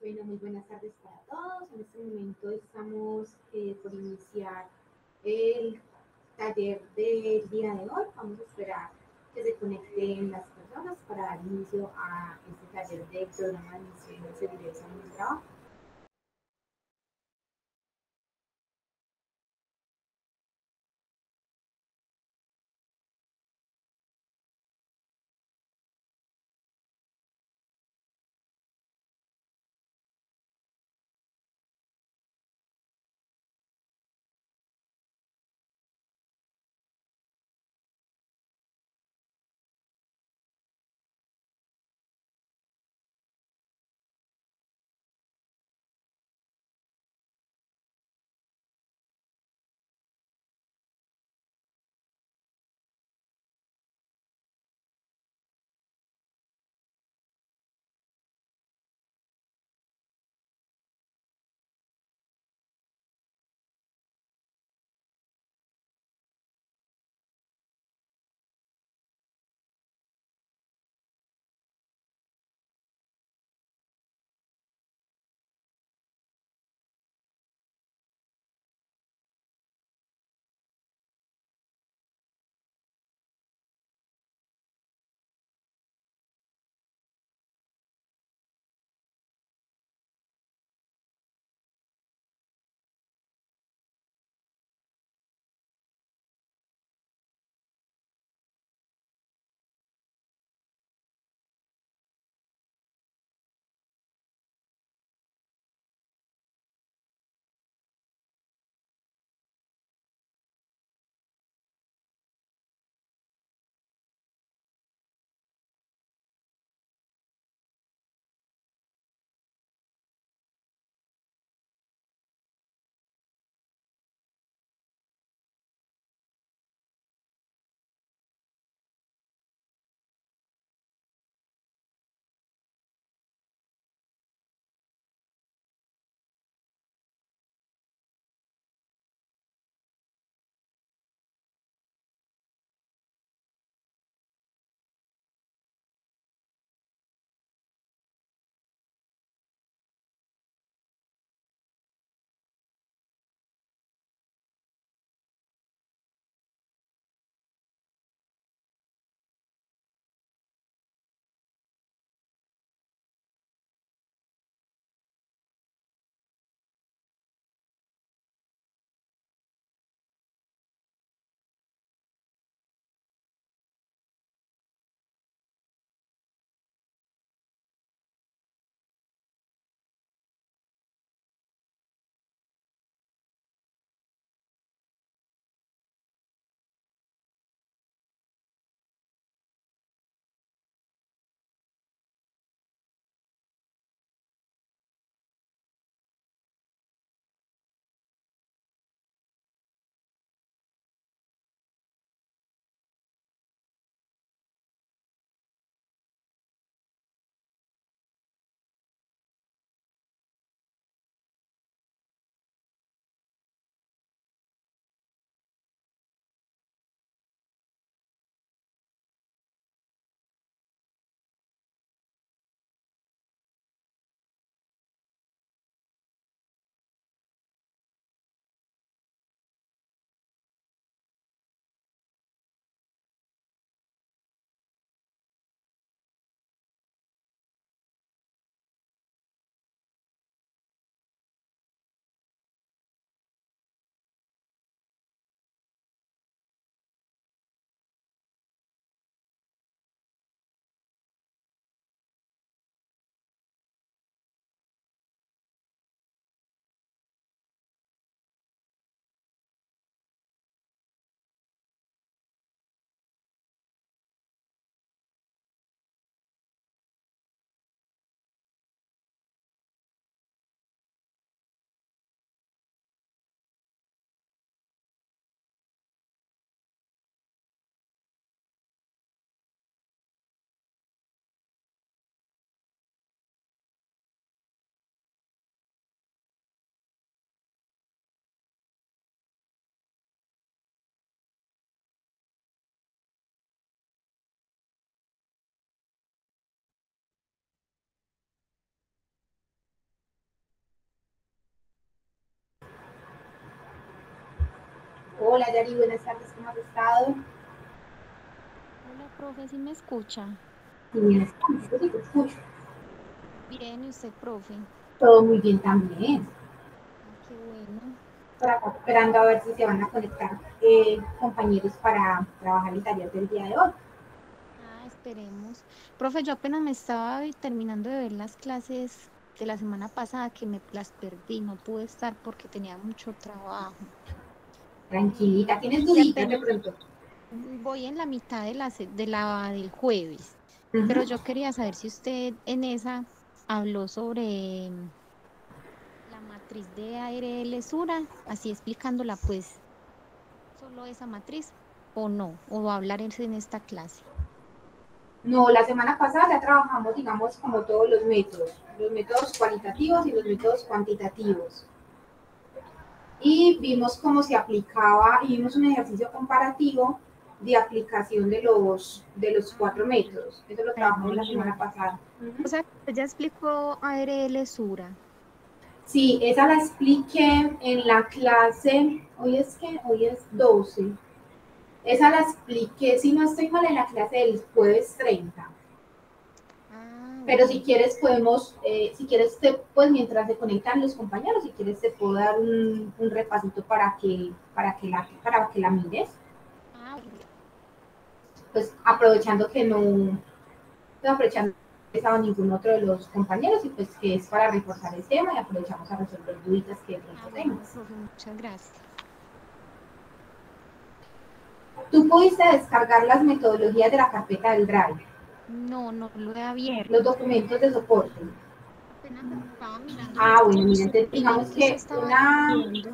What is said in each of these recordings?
Bueno, muy buenas tardes para todos. En este momento estamos por iniciar el taller del día de hoy. Vamos a esperar que se conecten las personas para dar inicio a este taller del programa de admisión de seguridad y salud en el trabajo. Hola Yari, buenas tardes, ¿cómo has estado? Hola, profe, ¿sí me escucha? Y bien, yo sí te escucho. Bien, ¿y usted, profe? Todo muy bien también. Ah, qué bueno. Por acá esperando a ver si se van a conectar compañeros para trabajar el taller del día de hoy. Ah, esperemos. Profe, yo apenas me estaba terminando de ver las clases de la semana pasada que me las perdí, no pude estar porque tenía mucho trabajo. Tranquilita, ¿tienes Y duditas de apenas pronto? voy en la mitad del jueves, pero Ujú. yo quería saber si usted en esa habló sobre la matriz de aire-lesura, así explicándola, pues solo esa matriz o no, o va a hablar en esta clase. No, la semana pasada ya trabajamos, digamos, como todos los métodos cualitativos y los métodos cuantitativos. Y vimos cómo se aplicaba, y vimos un ejercicio comparativo de aplicación de los Ah, cuatro métodos. Eso lo trabajamos la semana bueno. pasada. O Ujú. sea, ya explicó ARL Sura. Sí, esa la expliqué en la clase, hoy es 12. Esa la expliqué, si no estoy mal, en la clase del jueves 30. Ah, Pero ok. si quieres podemos, si quieres, pues mientras se conectan los compañeros, si quieres te puedo dar un repasito para que la mires. Ah, ok. Pues aprovechando que no, pues aprovechando que no estaba ningún otro de los compañeros y pues que es para reforzar el tema y aprovechamos a resolver dudas que de Ah, pronto bueno, tengas. profe, muchas gracias. Tú pudiste descargar las metodologías de la carpeta del Drive, No, no lo he los abierto. documentos de soporte. Apenas estaba mirando Ah, los bueno, mira, entonces digamos documentos que que estaba una, viendo.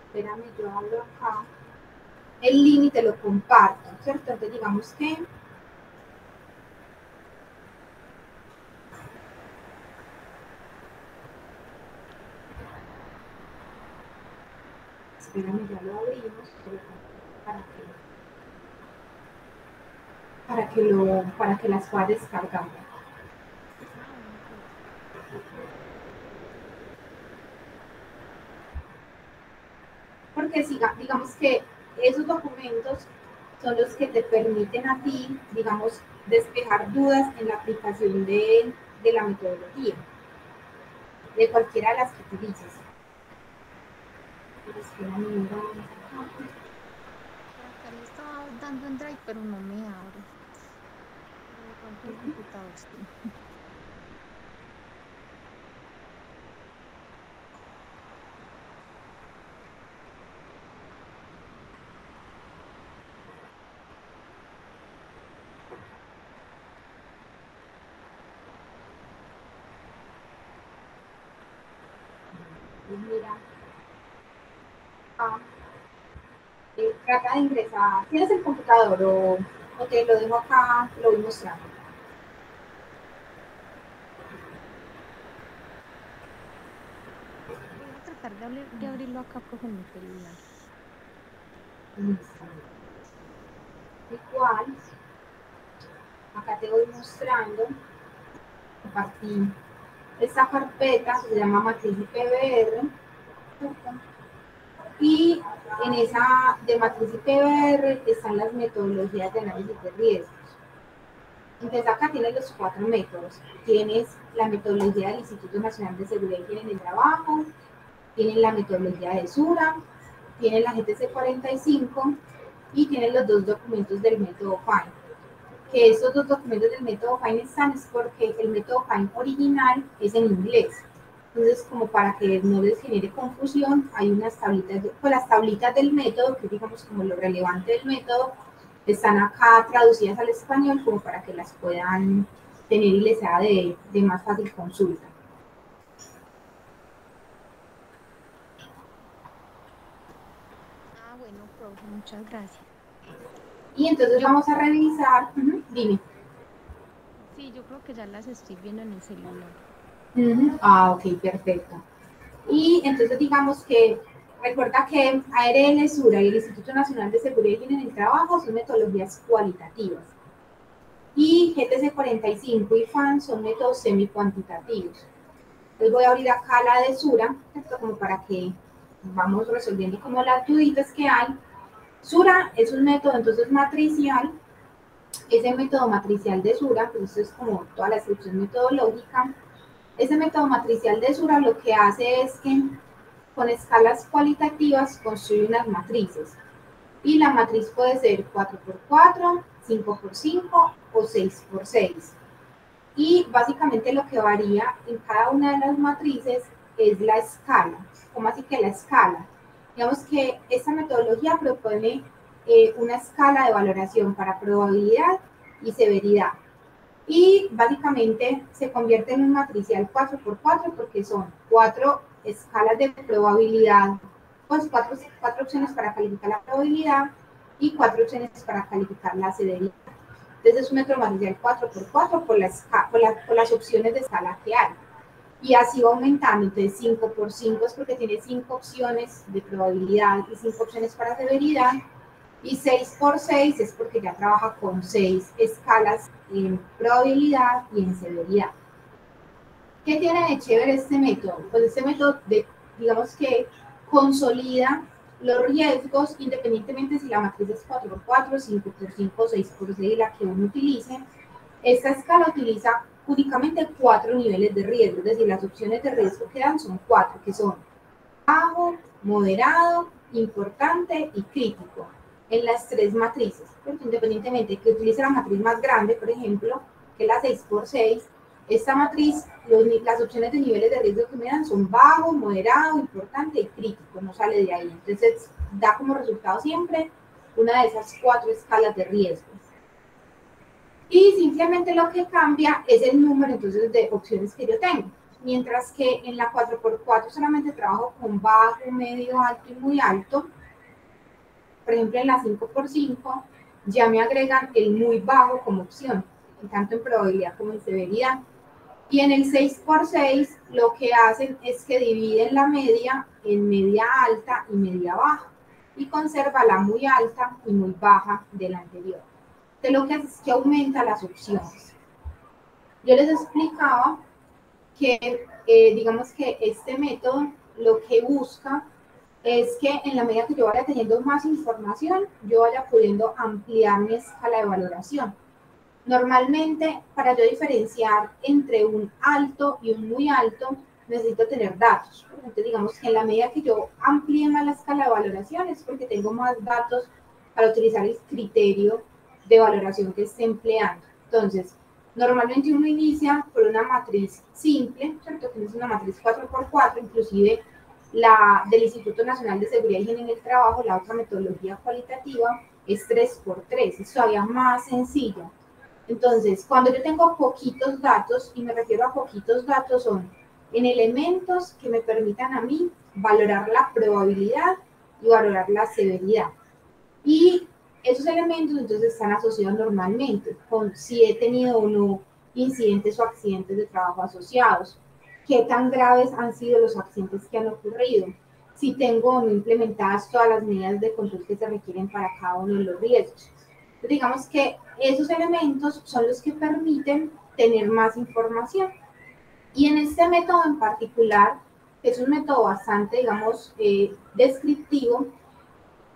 espérame, yo abro acá el link y te lo comparto, ¿cierto? Entonces digamos que, espérame, ya lo abrimos, te lo comparto para que las puedas descargar. Ah, bueno, profe. Porque digamos que esos documentos son los que te permiten a ti, digamos, despejar dudas en la aplicación de la metodología, de cualquiera de las que utilices. Por acá le estaba dando en Drive, pero no me abre. Pero de pronto el computador sí. Mira, ah, trata de ingresar. ¿Tienes el computador o te lo dejo acá, te lo voy mostrando? Voy a tratar de abrirlo acá, profe, en mi celular. Listo. Igual, acá te voy mostrando, compartí esta carpeta, se llama matriz IPVR, y en esa de matriz IPVR están las metodologías de análisis de riesgos. Entonces acá tienes los cuatro métodos. Tienes la metodología del Instituto Nacional de Seguridad y Higiene en el Trabajo, tienes la metodología de SURA, tienes la GTC 45 y tienes los dos documentos del método FINE. Que esos dos documentos del método FINE están es porque el método FINE original es en inglés. Entonces, como para que no les genere confusión, hay unas tablitas, pues las tablitas del método, que digamos como lo relevante del método, están acá traducidas al español como para que las puedan tener y les sea de más fácil consulta. Ah, bueno, profe, muchas gracias. Y entonces Yo, vamos a revisar, dime. sí, yo creo que ya las estoy viendo en el celular. Ah, ok, perfecto. Y entonces digamos que recuerda que ARL Sura y el Instituto Nacional de Seguridad y Higiene en el Trabajo son metodologías cualitativas. Y GTC 45 y FAN son métodos semi-cuantitativos. Entonces voy a abrir acá la de Sura, ¿cierto? Como para que vamos resolviendo como las duditas que hay. Sura es un método entonces matricial. Ese método matricial de Sura, pues eso es como toda la descripción metodológica. Ese método matricial de Sura lo que hace es que con escalas cualitativas construye unas matrices. Y la matriz puede ser 4x4, 5x5 o 6x6. Y básicamente lo que varía en cada una de las matrices es la escala. ¿Cómo así que la escala? Digamos que esta metodología propone una escala de valoración para probabilidad y severidad. Y básicamente se convierte en un matricial 4x4 porque son 4 escalas de probabilidad, pues 4 opciones para calificar la probabilidad y 4 opciones para calificar la severidad. Entonces es un método matricial 4x4 por las opciones de escala que hay. Y así va aumentando. Entonces 5x5 es porque tiene 5 opciones de probabilidad y 5 opciones para severidad. Y 6x6 es porque ya trabaja con 6 escalas en probabilidad y en severidad. ¿Qué tiene de chévere este método? Pues este método, digamos que consolida los riesgos independientemente si la matriz es 4x4, 5x5, 6x6, la que uno utilice. Esta escala utiliza únicamente 4 niveles de riesgo, es decir, las opciones de riesgo que dan son 4, que son bajo, moderado, importante y crítico en las 3 matrices. Porque independientemente que utilice la matriz más grande, por ejemplo, que es la 6x6, esta matriz, las opciones de niveles de riesgo que me dan son bajo, moderado, importante y crítico, no sale de ahí. Entonces, da como resultado siempre una de esas 4 escalas de riesgo. Y simplemente lo que cambia es el número entonces de opciones que yo tengo. Mientras que en la 4x4 solamente trabajo con bajo, medio, alto y muy alto. Por ejemplo, en la 5x5 ya me agregan el muy bajo como opción, tanto en probabilidad como en severidad. Y en el 6x6 lo que hacen es que dividen la media en media alta y media baja y conserva la muy alta y muy baja de la anterior. Entonces lo que hace es que aumenta las opciones. Yo les explicaba que digamos que este método lo que busca es que en la medida que yo vaya teniendo más información, yo vaya pudiendo ampliar mi escala de valoración. Normalmente, para yo diferenciar entre un alto y un muy alto, necesito tener datos. Entonces, digamos que en la medida que yo amplíe más la escala de valoración es porque tengo más datos para utilizar el criterio de valoración que esté empleando. Entonces, normalmente uno inicia por una matriz simple, ¿cierto? Que es una matriz 4x4, inclusive la del Instituto Nacional de Seguridad y Higiene en el Trabajo, la otra metodología cualitativa, es 3x3, es todavía más sencillo. Entonces, cuando yo tengo poquitos datos, y me refiero a poquitos datos, son en elementos que me permitan a mí valorar la probabilidad y valorar la severidad. Y esos elementos entonces están asociados normalmente con si he tenido o no incidentes o accidentes de trabajo asociados, qué tan graves han sido los accidentes que han ocurrido, si tengo o no implementadas todas las medidas de control que se requieren para cada uno de los riesgos. Entonces, digamos que esos elementos son los que permiten tener más información. Y en este método en particular, que es un método bastante, digamos, descriptivo,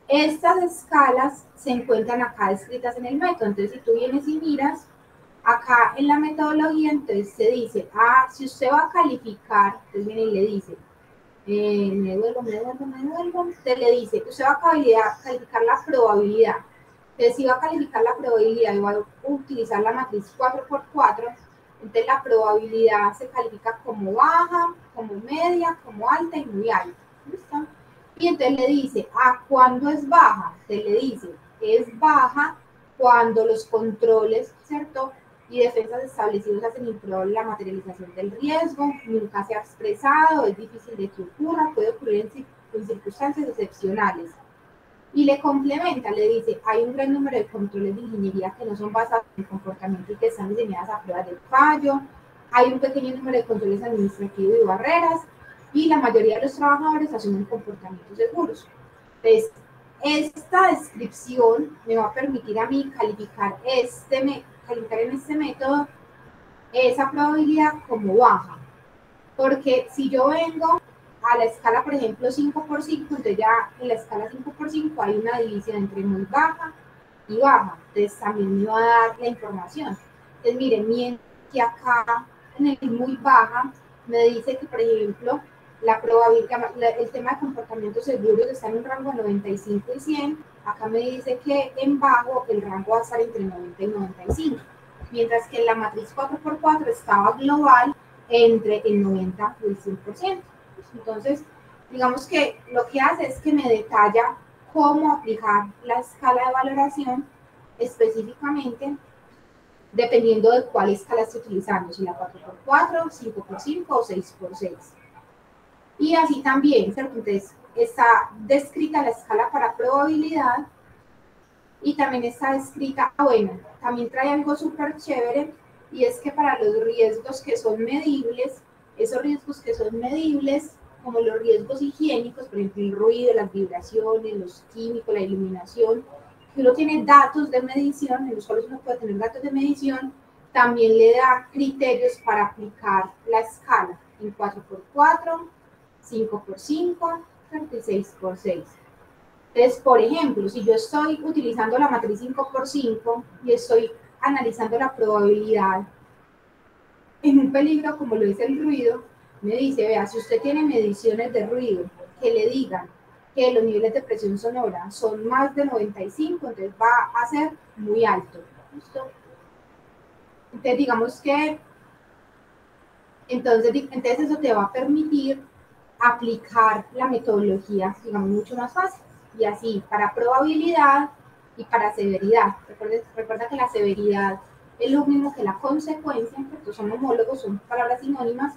estas escalas se encuentran acá descritas en el método. Entonces, si tú vienes y miras, acá en la metodología, entonces se dice, si usted va a calificar, entonces viene y le dice, me devuelvo, entonces le dice, usted va a calificar la probabilidad. Entonces, si va a calificar la probabilidad y va a utilizar la matriz 4x4, entonces la probabilidad se califica como baja, como media, como alta y muy alta. ¿Listo? Y entonces le dice, ¿cuándo es baja? Entonces le dice, es baja cuando los controles, ¿cierto? Y defensas establecidos hacen improbable la materialización del riesgo, nunca se ha expresado, es difícil de que ocurra, puede ocurrir en circunstancias excepcionales. Y le complementa, le dice, hay un gran número de controles de ingeniería que no son basados en comportamiento y que están diseñadas a prueba de fallo, hay un pequeño número de controles administrativos y barreras, y la mayoría de los trabajadores asumen comportamientos seguros. Entonces, esta descripción me va a permitir a mí calificar en este método esa probabilidad como baja. Porque si yo vengo a la escala, por ejemplo, 5x5, entonces ya en la escala 5x5 hay una división entre muy baja y baja. Entonces también me va a dar la información. Entonces, miren, mientras que acá en el muy baja me dice que, por ejemplo, la probabilidad, el tema de comportamientos seguros está en un rango de 95 y 100. Acá me dice que en bajo el rango va a estar entre 90 y 95. Mientras que en la matriz 4x4 estaba global entre el 90 y el 100%. Entonces, digamos que lo que hace es que me detalla cómo aplicar la escala de valoración específicamente dependiendo de cuál escala esté utilizando, si la 4x4, 5x5 o 6x6. Y así también, entonces, está descrita la escala para probabilidad y también está descrita, bueno, también trae algo súper chévere y es que para los riesgos que son medibles, esos riesgos que son medibles, como los riesgos higiénicos, por ejemplo, el ruido, las vibraciones, los químicos, la iluminación, que uno tiene datos de medición, en los cuales uno puede tener datos de medición, también le da criterios para aplicar la escala en 4x4, 5x5, 36x6. Entonces, por ejemplo, si yo estoy utilizando la matriz 5x5 y estoy analizando la probabilidad en un peligro como lo es el ruido, me dice, vea, si usted tiene mediciones de ruido que le digan que los niveles de presión sonora son más de 95, entonces va a ser muy alto. ¿Listo? Entonces, digamos que, entonces eso te va a permitir aplicar la metodología, digamos, mucho más fácil. Y así, para probabilidad y para severidad. Recuerda que la severidad es lo mismo que la consecuencia, porque son homólogos, son palabras sinónimas.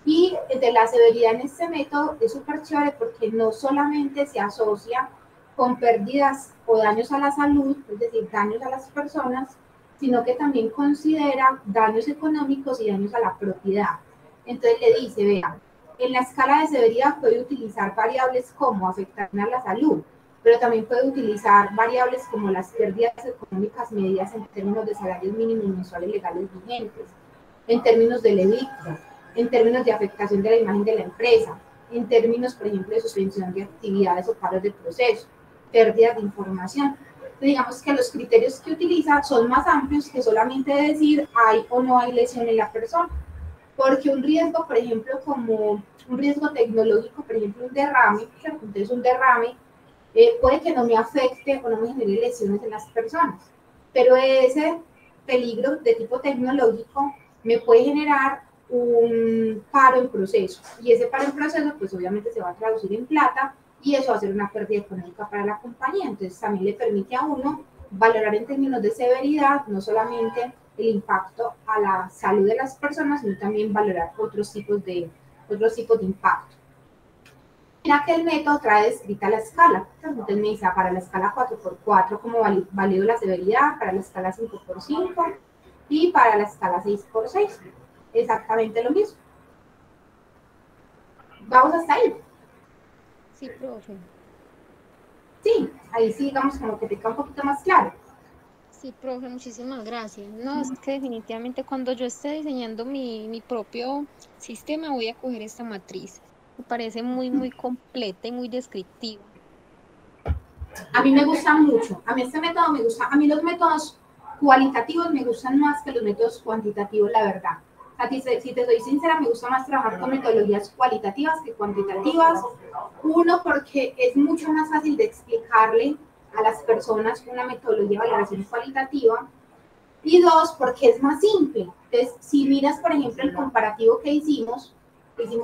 Y de la severidad en este método es súper chévere porque no solamente se asocia con pérdidas o daños a la salud, es decir, daños a las personas, sino que también considera daños económicos y daños a la propiedad. Entonces le dice, vea, en la escala de severidad puede utilizar variables como afectar a la salud, pero también puede utilizar variables como las pérdidas económicas medidas en términos de salarios mínimos mensuales legales vigentes, en términos del EBITDA, en términos de afectación de la imagen de la empresa, en términos, por ejemplo, de suspensión de actividades o paros de proceso, pérdidas de información. Entonces, digamos que los criterios que utiliza son más amplios que solamente decir hay o no hay lesión en la persona. Porque un riesgo, por ejemplo, como un riesgo tecnológico, por ejemplo, un derrame, entonces un derrame puede que no me afecte o no me genere lesiones en las personas, pero ese peligro de tipo tecnológico me puede generar un paro en proceso y ese paro en proceso pues obviamente se va a traducir en plata y eso va a ser una pérdida económica para la compañía. Entonces también le permite a uno valorar en términos de severidad no solamente el impacto a la salud de las personas, sino también valorar otros tipos de impacto. Mira que el método trae descrita la escala. Entonces me dice, para la escala 4x4, como valido la severidad, para la escala 5x5 y para la escala 6x6. Exactamente lo mismo. Vamos hasta ahí. Sí, profe. Sí, ahí sí, digamos, como que te queda un poquito más claro. Sí, profe, muchísimas gracias. No, es que definitivamente cuando yo esté diseñando mi propio sistema voy a coger esta matriz. Me parece muy, muy completa y muy descriptiva. A mí me gusta mucho. A mí este método me gusta. A mí los métodos cualitativos me gustan más que los métodos cuantitativos, la verdad. A ti, si te soy sincera, me gusta más trabajar con metodologías cualitativas que cuantitativas. Uno, porque es mucho más fácil de explicarle a las personas una metodología de valoración cualitativa. Y dos, porque es más simple. Entonces, si miras, por ejemplo, el comparativo que hicimos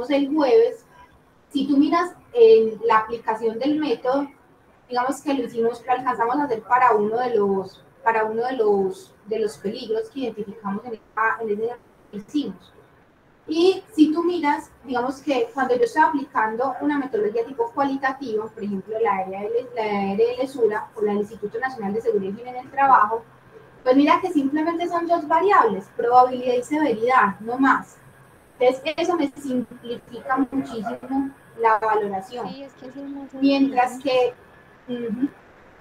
el jueves, si tú miras en la aplicación del método, digamos que lo alcanzamos a hacer para uno de los peligros que identificamos en ese que hicimos. Y si tú miras, digamos que cuando yo estoy aplicando una metodología tipo cualitativa, por ejemplo la ARL SURA o la del Instituto Nacional de Seguridad y Higiene en el Trabajo, pues mira que simplemente son dos variables, probabilidad y severidad, no más. Entonces eso me simplifica muchísimo la valoración. Sí, es que así es más Mientras sencillo. que,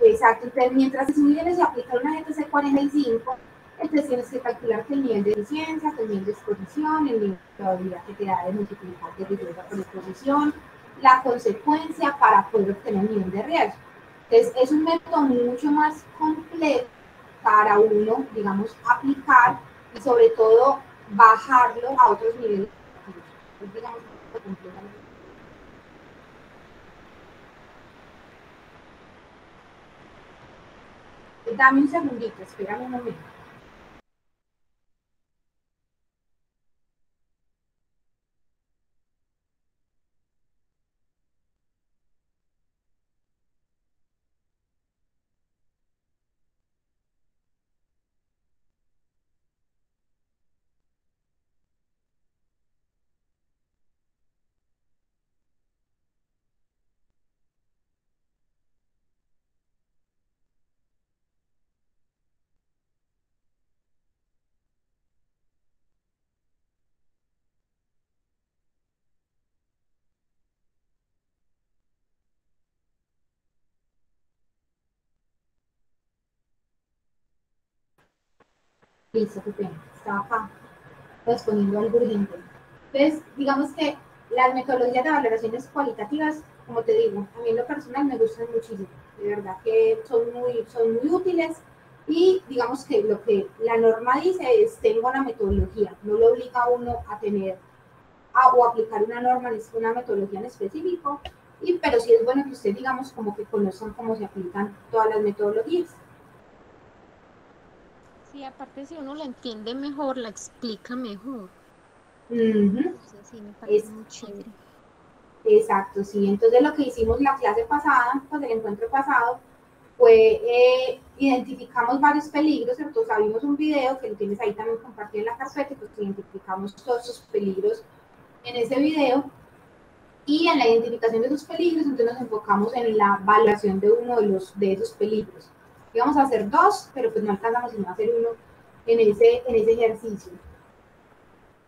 exacto, entonces, mientras si vienes a aplicar una GTC 45, Entonces tienes que calcular que el nivel de eficiencia, que el nivel de exposición, el nivel de probabilidad que te da de multiplicar de riesgo por exposición, la consecuencia para poder obtener el nivel de riesgo. Entonces es un método mucho más complejo para uno, digamos, aplicar y sobre todo bajarlo a otros niveles. Es, digamos, completamente. Dame un segundito, espérame un momento. Listo, qué pena. Estaba acá respondiendo algo urgente. Entonces, digamos que las metodologías de valoraciones cualitativas, como te digo, a mí en lo personal me gustan muchísimo. De verdad que son muy útiles y digamos que lo que la norma dice es tengo una metodología, no lo obliga a uno a tener o aplicar una norma, una metodología en específico, pero sí es bueno que usted digamos como que conozcan cómo se aplican todas las metodologías. Sí, aparte si uno la entiende mejor, la explica mejor. Uh -huh. Entonces sí, me parece Es, muy chévere. exacto, sí. Entonces lo que hicimos la clase pasada, pues el encuentro pasado, fue identificamos varios peligros, ¿cierto? O sea, vimos un video que lo tienes ahí también compartido en la carpeta, pues identificamos todos esos peligros en ese video y en la identificación de esos peligros, entonces nos enfocamos en la valoración de uno de esos peligros. Íbamos a hacer dos, pero pues no alcanzamos sino a hacer uno en ese ejercicio.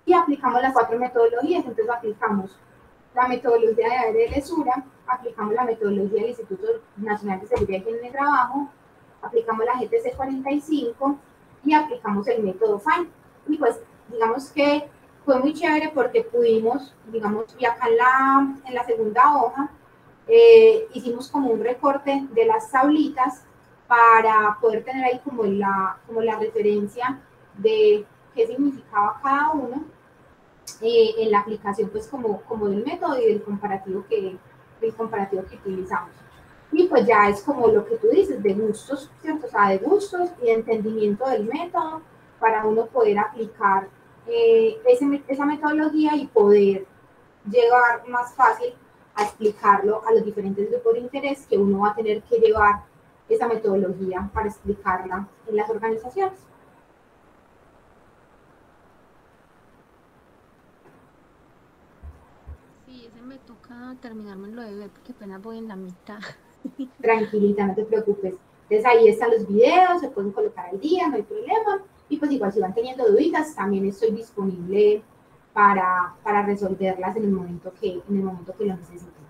Y aplicamos las cuatro metodologías, entonces aplicamos la metodología de ADL Sura, aplicamos la metodología del Instituto Nacional de Seguridad y Higiene en el Trabajo, aplicamos la GTC 45 y aplicamos el método FINE. Y pues digamos que fue muy chévere porque pudimos, digamos, y acá en la segunda hoja hicimos como un recorte de las tablitas para poder tener ahí como la referencia de qué significaba cada uno en la aplicación pues como del método y del comparativo que utilizamos. Y pues ya es como lo que tú dices, de gustos, ¿cierto? O sea, de gustos y de entendimiento del método para uno poder aplicar esa metodología y poder llegar más fácil a explicarlo a los diferentes grupos de interés que uno va a tener que llevar esa metodología para explicarla en las organizaciones. Sí, ese me toca terminármelo de ver porque apenas voy en la mitad. Tranquilita, no te preocupes. Entonces ahí están los videos, se pueden colocar al día, no hay problema. Y pues igual si van teniendo dudas, también estoy disponible para resolverlas en el momento que lo necesiten.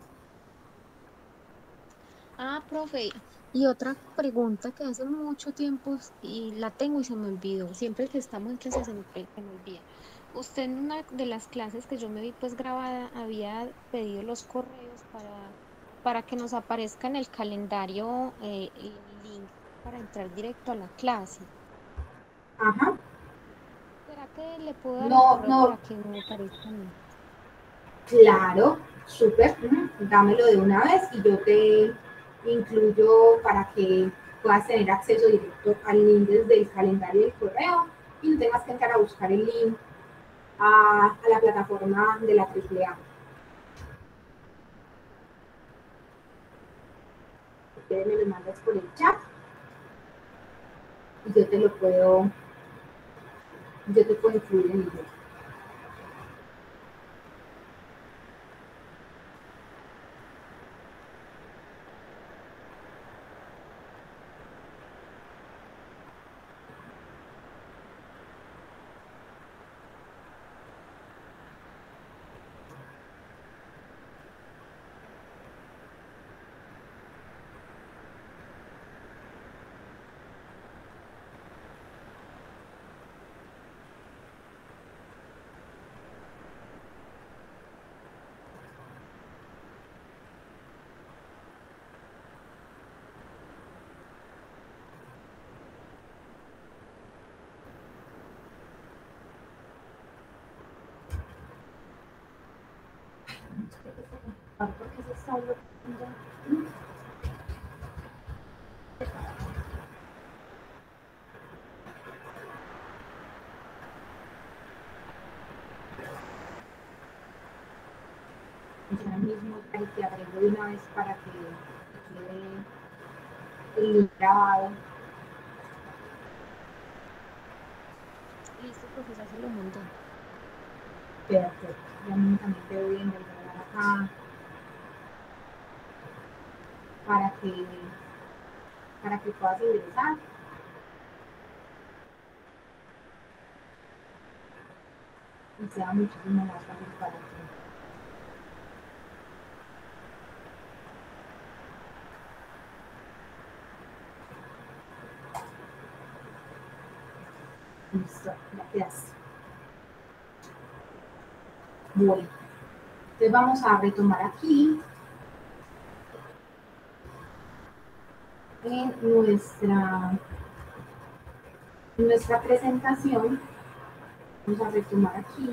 Ah, profe, y otra pregunta que hace mucho tiempo y la tengo y se me olvidó. Siempre que estamos en clase se me olvida. Usted en una de las clases que yo me vi pues grabada había pedido los correos para que nos aparezca en el calendario el link para entrar directo a la clase. Ajá. ¿Será que le puedo dar el No, correo para no, que me aparezca a mí? claro, súper. Dámelo de una vez y yo te incluyo para que puedas tener acceso directo al link desde el calendario del correo y no tengas que entrar a buscar el link a la plataforma de la AAA. Ustedes me lo mandas por el chat y yo te puedo incluir en ello. porque se está bloqueando. Ya mismo te agrego de una vez para que quede el grabado. Listo, profesor, se lo mandó. Perfecto, ya mismo también te voy a enviar acá para que puedas ingresar. Y sea muchísimo más fácil para ti. Listo, gracias. Bueno, entonces vamos a retomar aquí en nuestra presentación. Vamos a retomar aquí.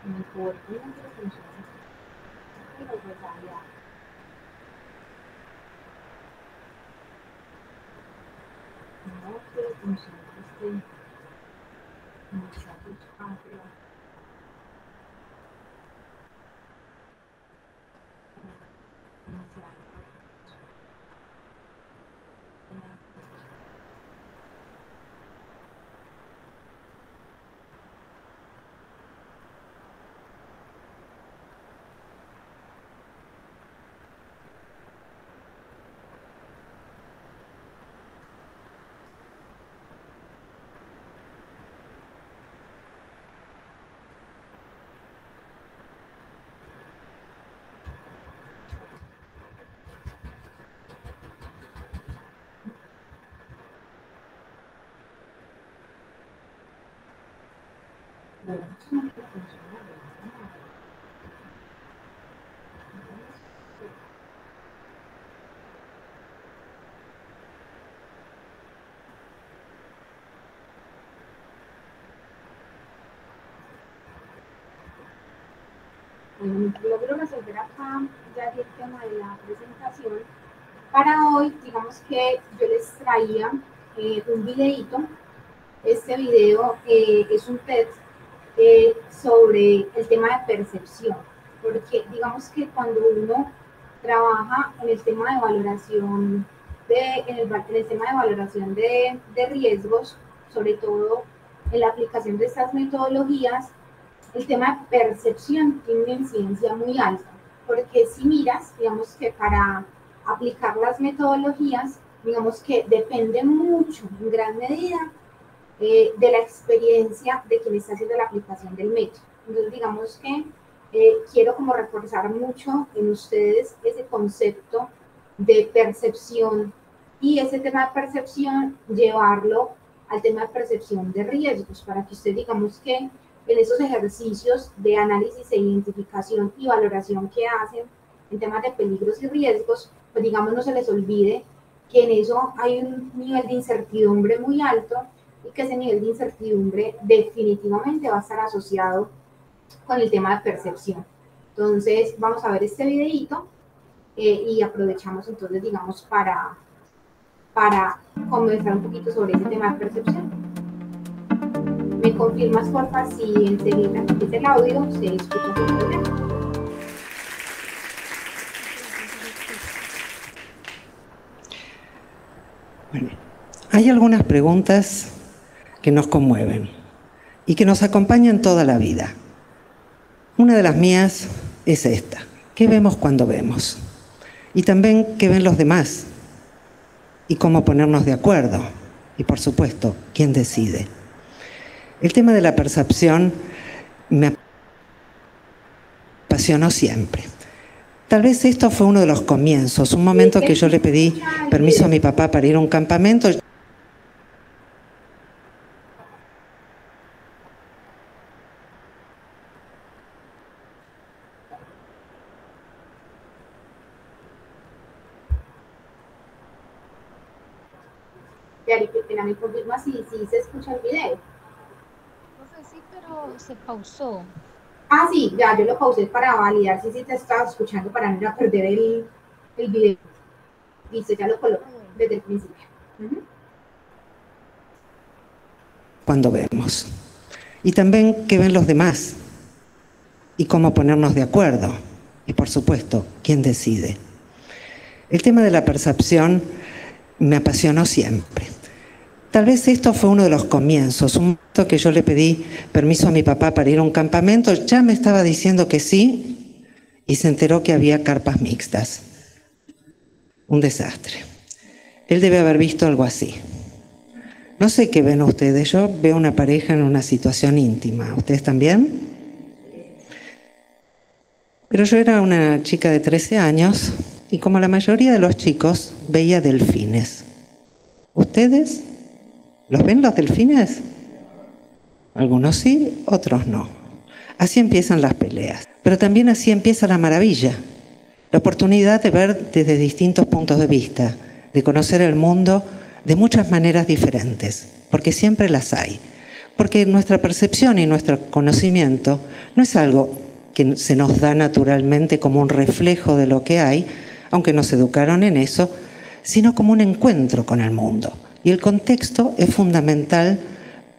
Mi PowerPoint no quiere funcionar. Pero pues allá. No quiere funcionar mensaje. Pero bueno, eso no quiere funcionar. Bueno, logro resolver acá ya el tema de la presentación. Para hoy, digamos que yo les traía un videíto. Este video es un TED sobre el tema de percepción, porque digamos que cuando uno trabaja en el tema de valoración en el tema de valoración de riesgos, sobre todo en la aplicación de estas metodologías, el tema de percepción tiene una incidencia muy alta, porque si miras, digamos que para aplicar las metodologías, digamos que depende mucho, en gran medida, de la experiencia de quien está haciendo la aplicación del método. Entonces, digamos que quiero como reforzar mucho en ustedes ese concepto de percepción y ese tema de percepción, llevarlo al tema de percepción de riesgos, para que usted digamos que en esos ejercicios de análisis e identificación y valoración que hacen en temas de peligros y riesgos, pues digamos no se les olvide que en eso hay un nivel de incertidumbre muy alto y que ese nivel de incertidumbre definitivamente va a estar asociado con el tema de percepción. Entonces vamos a ver este videito y aprovechamos entonces digamos para conversar un poquito sobre ese tema de percepción. ¿Me confirmas porfa si enseguida empieza el audio se escucha sin problema? Bueno, hay algunas preguntas que nos conmueven y que nos acompañan toda la vida. Una de las mías es esta: ¿qué vemos cuando vemos? Y también, ¿qué ven los demás? Y cómo ponernos de acuerdo. Y, por supuesto, ¿quién decide? El tema de la percepción me apasionó siempre. Tal vez esto fue uno de los comienzos, un momento que yo le pedí permiso a mi papá para ir a un campamento. Yari, qué pena, me confirma si se escucha el video. Profe, sí, pero se pausó. Ah, sí, ya yo lo pausé para validar si te estaba escuchando para no ir a perder el video. Listo, ya lo coloco desde el principio. Cuando vemos. Y también qué ven los demás. Y cómo ponernos de acuerdo. Y por supuesto, quién decide. El tema de la percepción me apasionó siempre. Tal vez esto fue uno de los comienzos, un momento que yo le pedí permiso a mi papá para ir a un campamento, ya me estaba diciendo que sí, y se enteró que había carpas mixtas. Un desastre. Él debe haber visto algo así. No sé qué ven ustedes, yo veo una pareja en una situación íntima. ¿Ustedes también? Pero yo era una chica de 13 años y como la mayoría de los chicos, veía delfines. ¿Ustedes? ¿Los ven los delfines? Algunos sí, otros no. Así empiezan las peleas. Pero también así empieza la maravilla. La oportunidad de ver desde distintos puntos de vista, de conocer el mundo de muchas maneras diferentes, porque siempre las hay. Porque nuestra percepción y nuestro conocimiento no es algo que se nos da naturalmente como un reflejo de lo que hay, aunque nos educaron en eso, sino como un encuentro con el mundo. Y el contexto es fundamental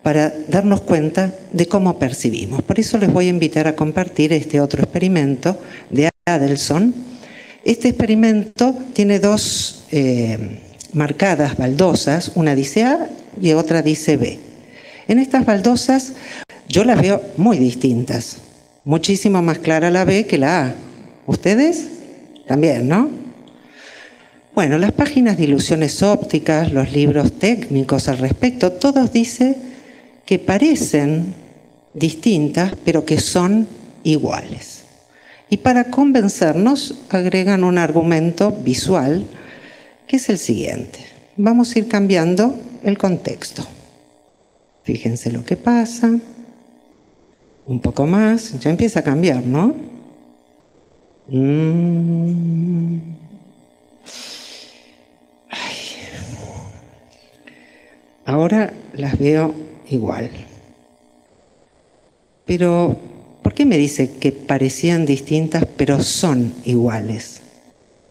para darnos cuenta de cómo percibimos. Por eso les voy a invitar a compartir este otro experimento de Adelson. Este experimento tiene dos marcadas baldosas, una dice A y otra dice B. En estas baldosas yo las veo muy distintas, muchísimo más clara la B que la A. ¿Ustedes? También, ¿no? Bueno, las páginas de ilusiones ópticas, los libros técnicos al respecto, todos dicen que parecen distintas, pero que son iguales. Y para convencernos, agregan un argumento visual, que es el siguiente. Vamos a ir cambiando el contexto. Fíjense lo que pasa. Un poco más, ya empieza a cambiar, ¿no? Ahora las veo igual. Pero, ¿por qué me dice que parecían distintas, pero son iguales?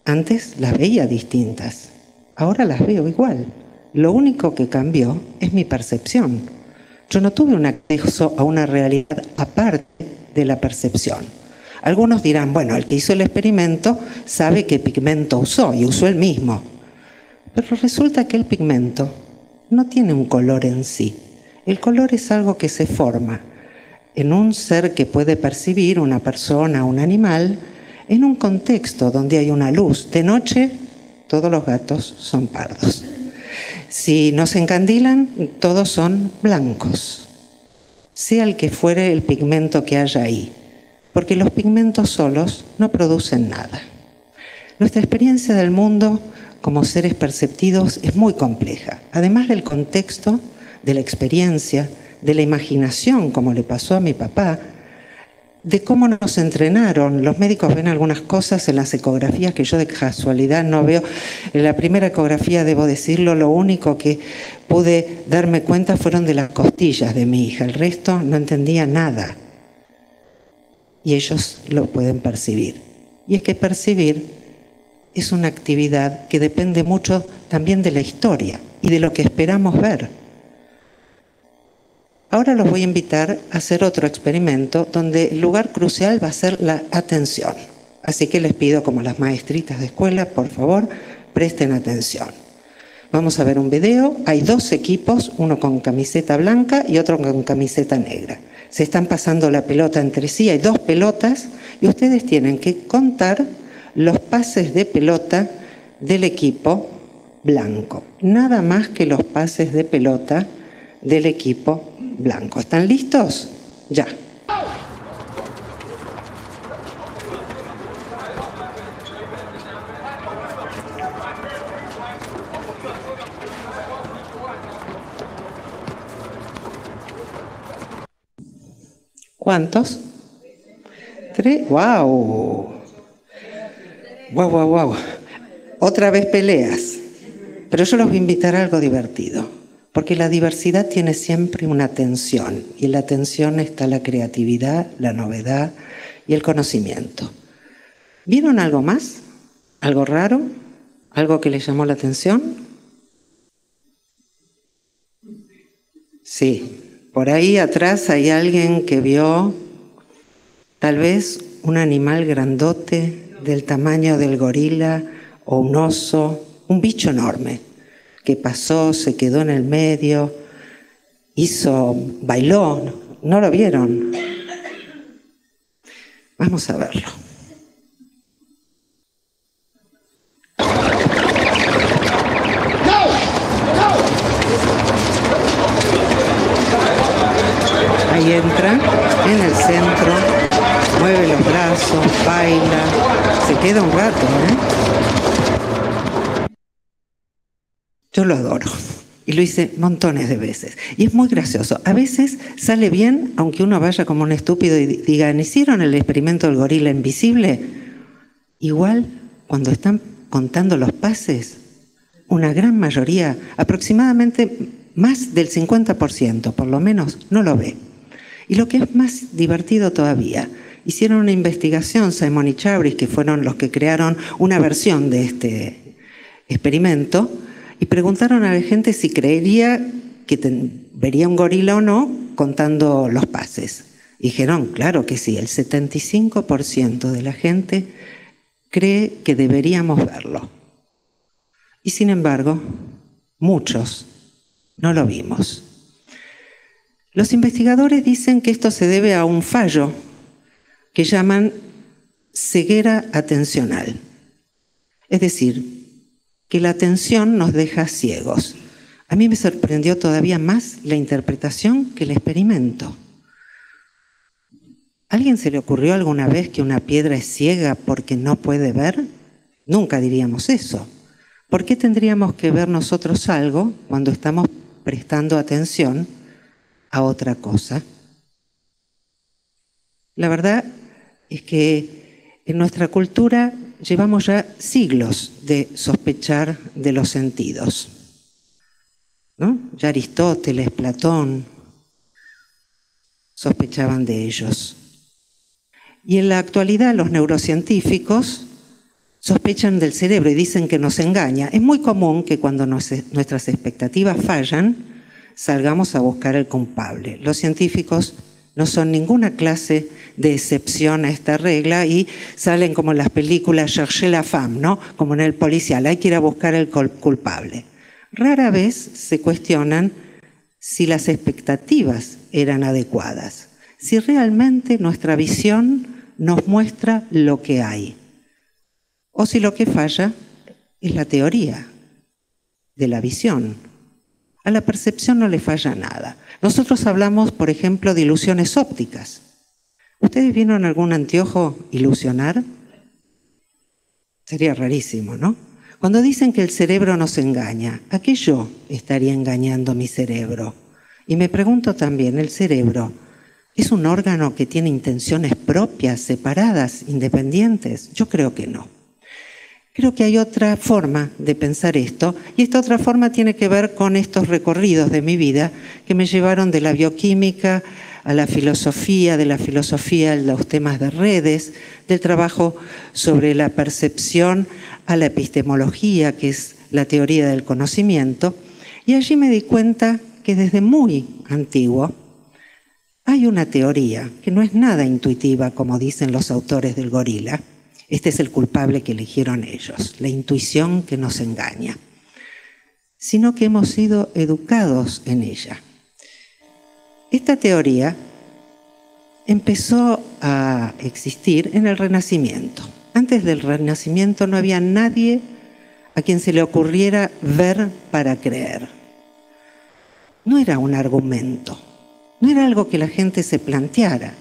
Antes las veía distintas, ahora las veo igual. Lo único que cambió es mi percepción. Yo no tuve un acceso a una realidad aparte de la percepción. Algunos dirán, bueno, el que hizo el experimento sabe qué pigmento usó y usó el mismo. Pero resulta que el pigmento no tiene un color en sí. El color es algo que se forma en un ser que puede percibir, una persona, un animal, en un contexto donde hay una luz. De noche, todos los gatos son pardos. Si no se encandilan, todos son blancos. Sea el que fuere el pigmento que haya ahí, porque los pigmentos solos no producen nada. Nuestra experiencia del mundo como seres perceptivos es muy compleja. Además del contexto, de la experiencia, de la imaginación, como le pasó a mi papá, de cómo nos entrenaron. Los médicos ven algunas cosas en las ecografías que yo de casualidad no veo. En la primera ecografía, debo decirlo, lo único que pude darme cuenta fueron de las costillas de mi hija. El resto no entendía nada. Y ellos lo pueden percibir. Y es que percibir es una actividad que depende mucho también de la historia y de lo que esperamos ver. Ahora los voy a invitar a hacer otro experimento donde el lugar crucial va a ser la atención. Así que les pido, como las maestritas de escuela, por favor, presten atención. Vamos a ver un video. Hay dos equipos, uno con camiseta blanca y otro con camiseta negra. Se están pasando la pelota entre sí, hay dos pelotas y ustedes tienen que contar los pases de pelota del equipo blanco. Nada más que los pases de pelota del equipo blanco. ¿Están listos? Ya. ¿Cuántos? 3. ¡Wow! ¡Wow, wow, wow! Otra vez peleas. Pero yo los voy a invitar a algo divertido. Porque la diversidad tiene siempre una tensión. Y en la tensión está la creatividad, la novedad y el conocimiento. ¿Vieron algo más? ¿Algo raro? ¿Algo que les llamó la atención? Sí, por ahí atrás hay alguien que vio tal vez un animal grandote del tamaño del gorila o un oso, un bicho enorme que pasó, se quedó en el medio, bailó. ¿No lo vieron? Vamos a verlo. Ahí entra en el centro, mueve los brazos, baila, se queda un rato, Yo lo adoro y lo hice montones de veces y es muy gracioso. A veces sale bien, aunque uno vaya como un estúpido y diga, ¿hicieron el experimento del gorila invisible? Igual, cuando están contando los pases, una gran mayoría, aproximadamente más del 50%, por lo menos, no lo ve. Y lo que es más divertido todavía, hicieron una investigación, Simon y Chabris, que fueron los que crearon una versión de este experimento, y preguntaron a la gente si creería que vería un gorila o no contando los pases. Y dijeron, claro que sí, el 75% de la gente cree que deberíamos verlo. Y sin embargo, muchos no lo vimos. Los investigadores dicen que esto se debe a un fallo que llaman ceguera atencional. Es decir, que la atención nos deja ciegos. A mí me sorprendió todavía más la interpretación que el experimento. ¿A alguien se le ocurrió alguna vez que una piedra es ciega porque no puede ver? Nunca diríamos eso. ¿Por qué tendríamos que ver nosotros algo cuando estamos prestando atención a otra cosa? La verdad es que en nuestra cultura llevamos ya siglos de sospechar de los sentidos, ¿no? Ya Aristóteles, Platón sospechaban de ellos. Y en la actualidad los neurocientíficos sospechan del cerebro y dicen que nos engaña. Es muy común que cuando nuestras expectativas fallan, salgamos a buscar al culpable. Los científicos no son ninguna clase de excepción a esta regla y salen como en las películas Cherchez la femme, ¿no? Como en el policial, hay que ir a buscar al culpable. Rara vez se cuestionan si las expectativas eran adecuadas, si realmente nuestra visión nos muestra lo que hay, o si lo que falla es la teoría de la visión. A la percepción no le falla nada. Nosotros hablamos, por ejemplo, de ilusiones ópticas. ¿Ustedes vieron algún anteojo ilusionar? Sería rarísimo, ¿no? Cuando dicen que el cerebro nos engaña, ¿a qué yo estaría engañando mi cerebro? Y me pregunto también, ¿el cerebro es un órgano que tiene intenciones propias, separadas, independientes? Yo creo que no. Creo que hay otra forma de pensar esto, y esta otra forma tiene que ver con estos recorridos de mi vida que me llevaron de la bioquímica a la filosofía, de la filosofía a los temas de redes, del trabajo sobre la percepción a la epistemología, que es la teoría del conocimiento, y allí me di cuenta que desde muy antiguo hay una teoría que no es nada intuitiva, como dicen los autores del gorila. Este es el culpable que eligieron ellos, la intuición que nos engaña, sino que hemos sido educados en ella. Esta teoría empezó a existir en el Renacimiento. Antes del Renacimiento no había nadie a quien se le ocurriera ver para creer. No era un argumento, no era algo que la gente se planteara.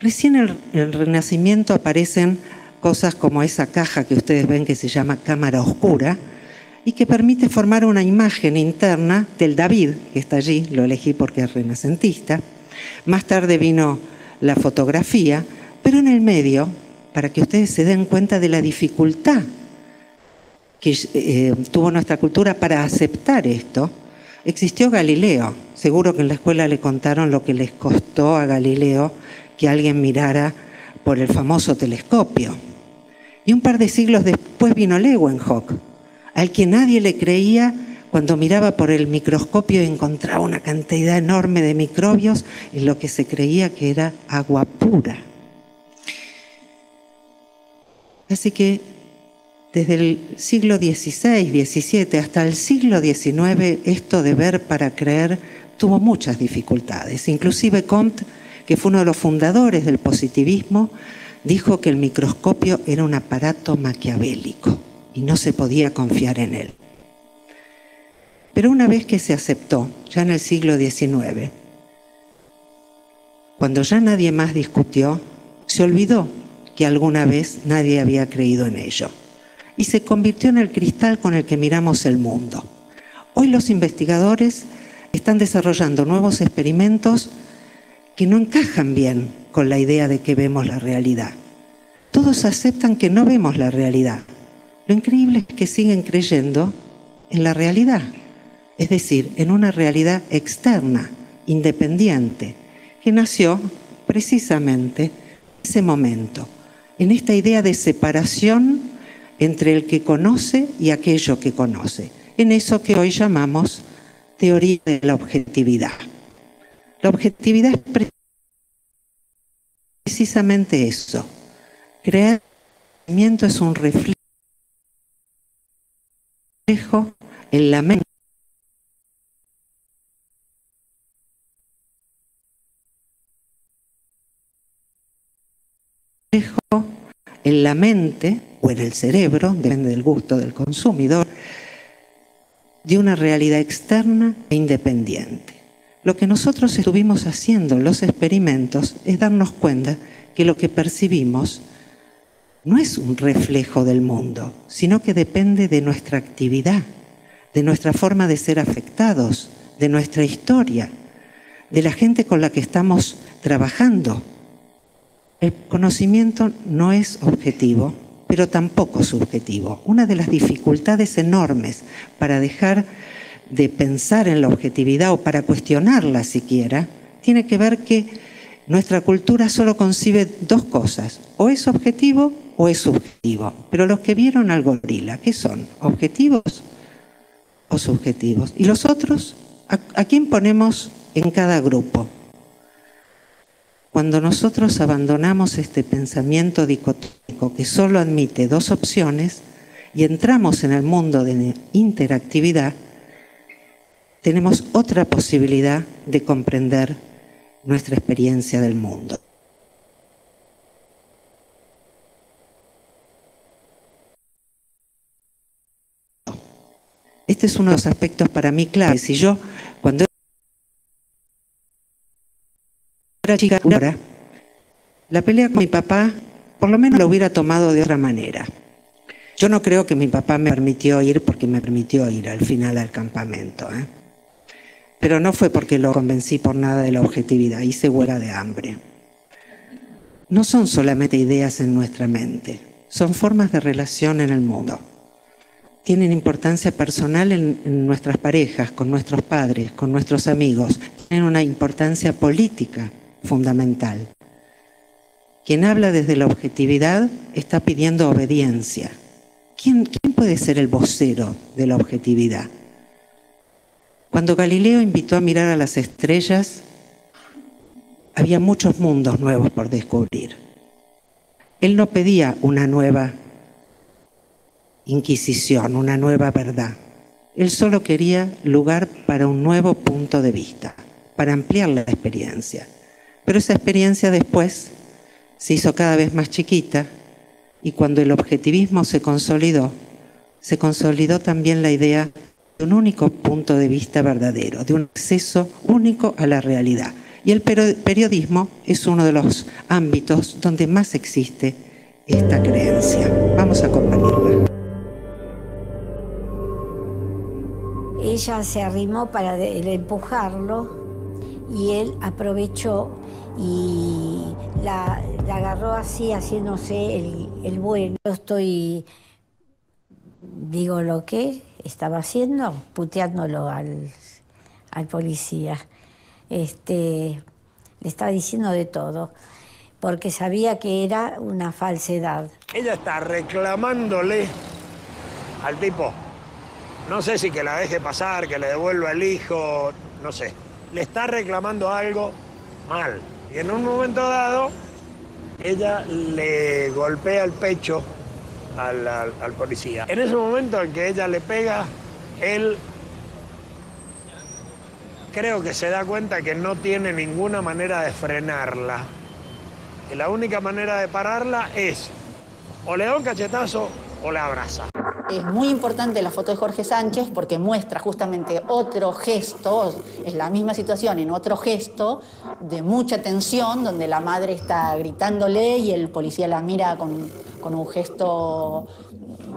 Recién en el Renacimiento aparecen cosas como esa caja que ustedes ven que se llama cámara oscura y que permite formar una imagen interna del David, que está allí, lo elegí porque es renacentista, Más tarde vino la fotografía, pero en el medio, para que ustedes se den cuenta de la dificultad que tuvo nuestra cultura para aceptar esto, existió Galileo. Seguro que en la escuela le contaron lo que les costó a Galileo que alguien mirara por el famoso telescopio. Y un par de siglos después vino Leeuwenhoek, al que nadie le creía cuando miraba por el microscopio y encontraba una cantidad enorme de microbios en lo que se creía que era agua pura. Así que desde el siglo XVI, XVII hasta el siglo XIX, esto de ver para creer tuvo muchas dificultades. Inclusive Comte, que fue uno de los fundadores del positivismo, dijo que el microscopio era un aparato maquiavélico y no se podía confiar en él. Pero una vez que se aceptó, ya en el siglo XIX, cuando ya nadie más discutió, se olvidó que alguna vez nadie había creído en ello y se convirtió en el cristal con el que miramos el mundo. Hoy los investigadores están desarrollando nuevos experimentos que no encajan bien con la idea de que vemos la realidad. Todos aceptan que no vemos la realidad. Lo increíble es que siguen creyendo en la realidad, es decir, en una realidad externa, independiente, que nació precisamente en ese momento, en esta idea de separación entre el que conoce y aquello que conoce, en eso que hoy llamamos teoría de la objetividad. La objetividad es precisamente eso. Creer que el conocimiento es un reflejo en la mente o en el cerebro, depende del gusto del consumidor, de una realidad externa e independiente. Lo que nosotros estuvimos haciendo en los experimentos es darnos cuenta que lo que percibimos no es un reflejo del mundo, sino que depende de nuestra actividad, de nuestra forma de ser afectados, de nuestra historia, de la gente con la que estamos trabajando. El conocimiento no es objetivo, pero tampoco subjetivo. Una de las dificultades enormes para dejar de pensar en la objetividad o para cuestionarla siquiera, tiene que ver que nuestra cultura solo concibe dos cosas, o es objetivo o es subjetivo. Pero los que vieron al gorila, ¿qué son? ¿Objetivos o subjetivos? ¿Y los otros? ¿A quién ponemos en cada grupo? Cuando nosotros abandonamos este pensamiento dicotómico que solo admite dos opciones y entramos en el mundo de interactividad, tenemos otra posibilidad de comprender nuestra experiencia del mundo. Este es uno de los aspectos para mí claves. Si yo, cuando era chica, la pelea con mi papá, por lo menos la hubiera tomado de otra manera. Yo no creo que mi papá me permitió ir porque me permitió ir al final al campamento, pero no fue porque lo convencí por nada de la objetividad, hice huelga de hambre. No son solamente ideas en nuestra mente, son formas de relación en el mundo. Tienen importancia personal en nuestras parejas, con nuestros padres, con nuestros amigos. Tienen una importancia política fundamental. Quien habla desde la objetividad está pidiendo obediencia. ¿Quién puede ser el vocero de la objetividad? Cuando Galileo invitó a mirar a las estrellas, había muchos mundos nuevos por descubrir. Él no pedía una nueva Inquisición, una nueva verdad. Él solo quería lugar para un nuevo punto de vista, para ampliar la experiencia. Pero esa experiencia después se hizo cada vez más chiquita y cuando el objetivismo se consolidó también la idea de un único punto de vista verdadero, de un acceso único a la realidad. Y el periodismo es uno de los ámbitos donde más existe esta creencia. Vamos a acompañarla. Ella se arrimó para empujarlo y él aprovechó y la agarró así, haciéndose el bueno. Yo digo lo que estaba haciendo, puteándolo al policía. Le estaba diciendo de todo, porque sabía que era una falsedad. Ella está reclamándole al tipo, no sé si que la deje pasar, que le devuelva el hijo, no sé. Le está reclamando algo mal. Y en un momento dado, ella le golpea el pecho al policía. En ese momento en que ella le pega, él creo que se da cuenta que no tiene ninguna manera de frenarla. Y la única manera de pararla es o le da un cachetazo o la abraza. Es muy importante la foto de Jorge Sánchez porque muestra justamente otro gesto, es la misma situación en otro gesto de mucha tensión, donde la madre está gritándole y el policía la mira con un gesto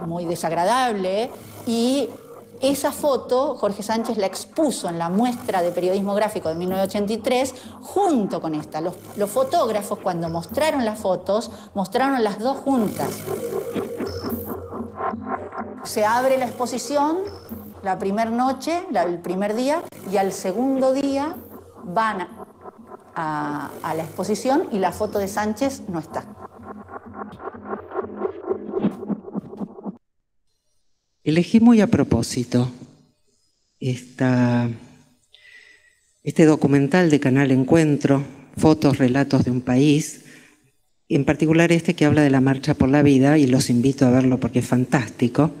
muy desagradable. Y esa foto Jorge Sánchez la expuso en la muestra de periodismo gráfico de 1983 junto con esta. Los fotógrafos, cuando mostraron las fotos, mostraron las dos juntas. Se abre la exposición la primera noche, el primer día, y al segundo día van a la exposición y la foto de Sánchez no está. Elegí muy a propósito este documental de Canal Encuentro, Fotos, Relatos de un País, en particular este que habla de la Marcha por la Vida, y los invito a verlo porque es fantástico.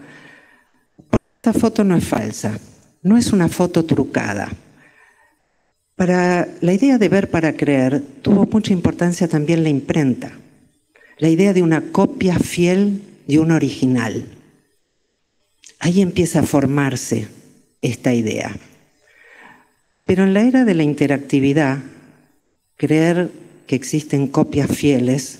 Esta foto no es falsa, no es una foto trucada. Para la idea de ver para creer tuvo mucha importancia también la imprenta, la idea de una copia fiel de un original. Ahí empieza a formarse esta idea. Pero en la era de la interactividad, creer que existen copias fieles,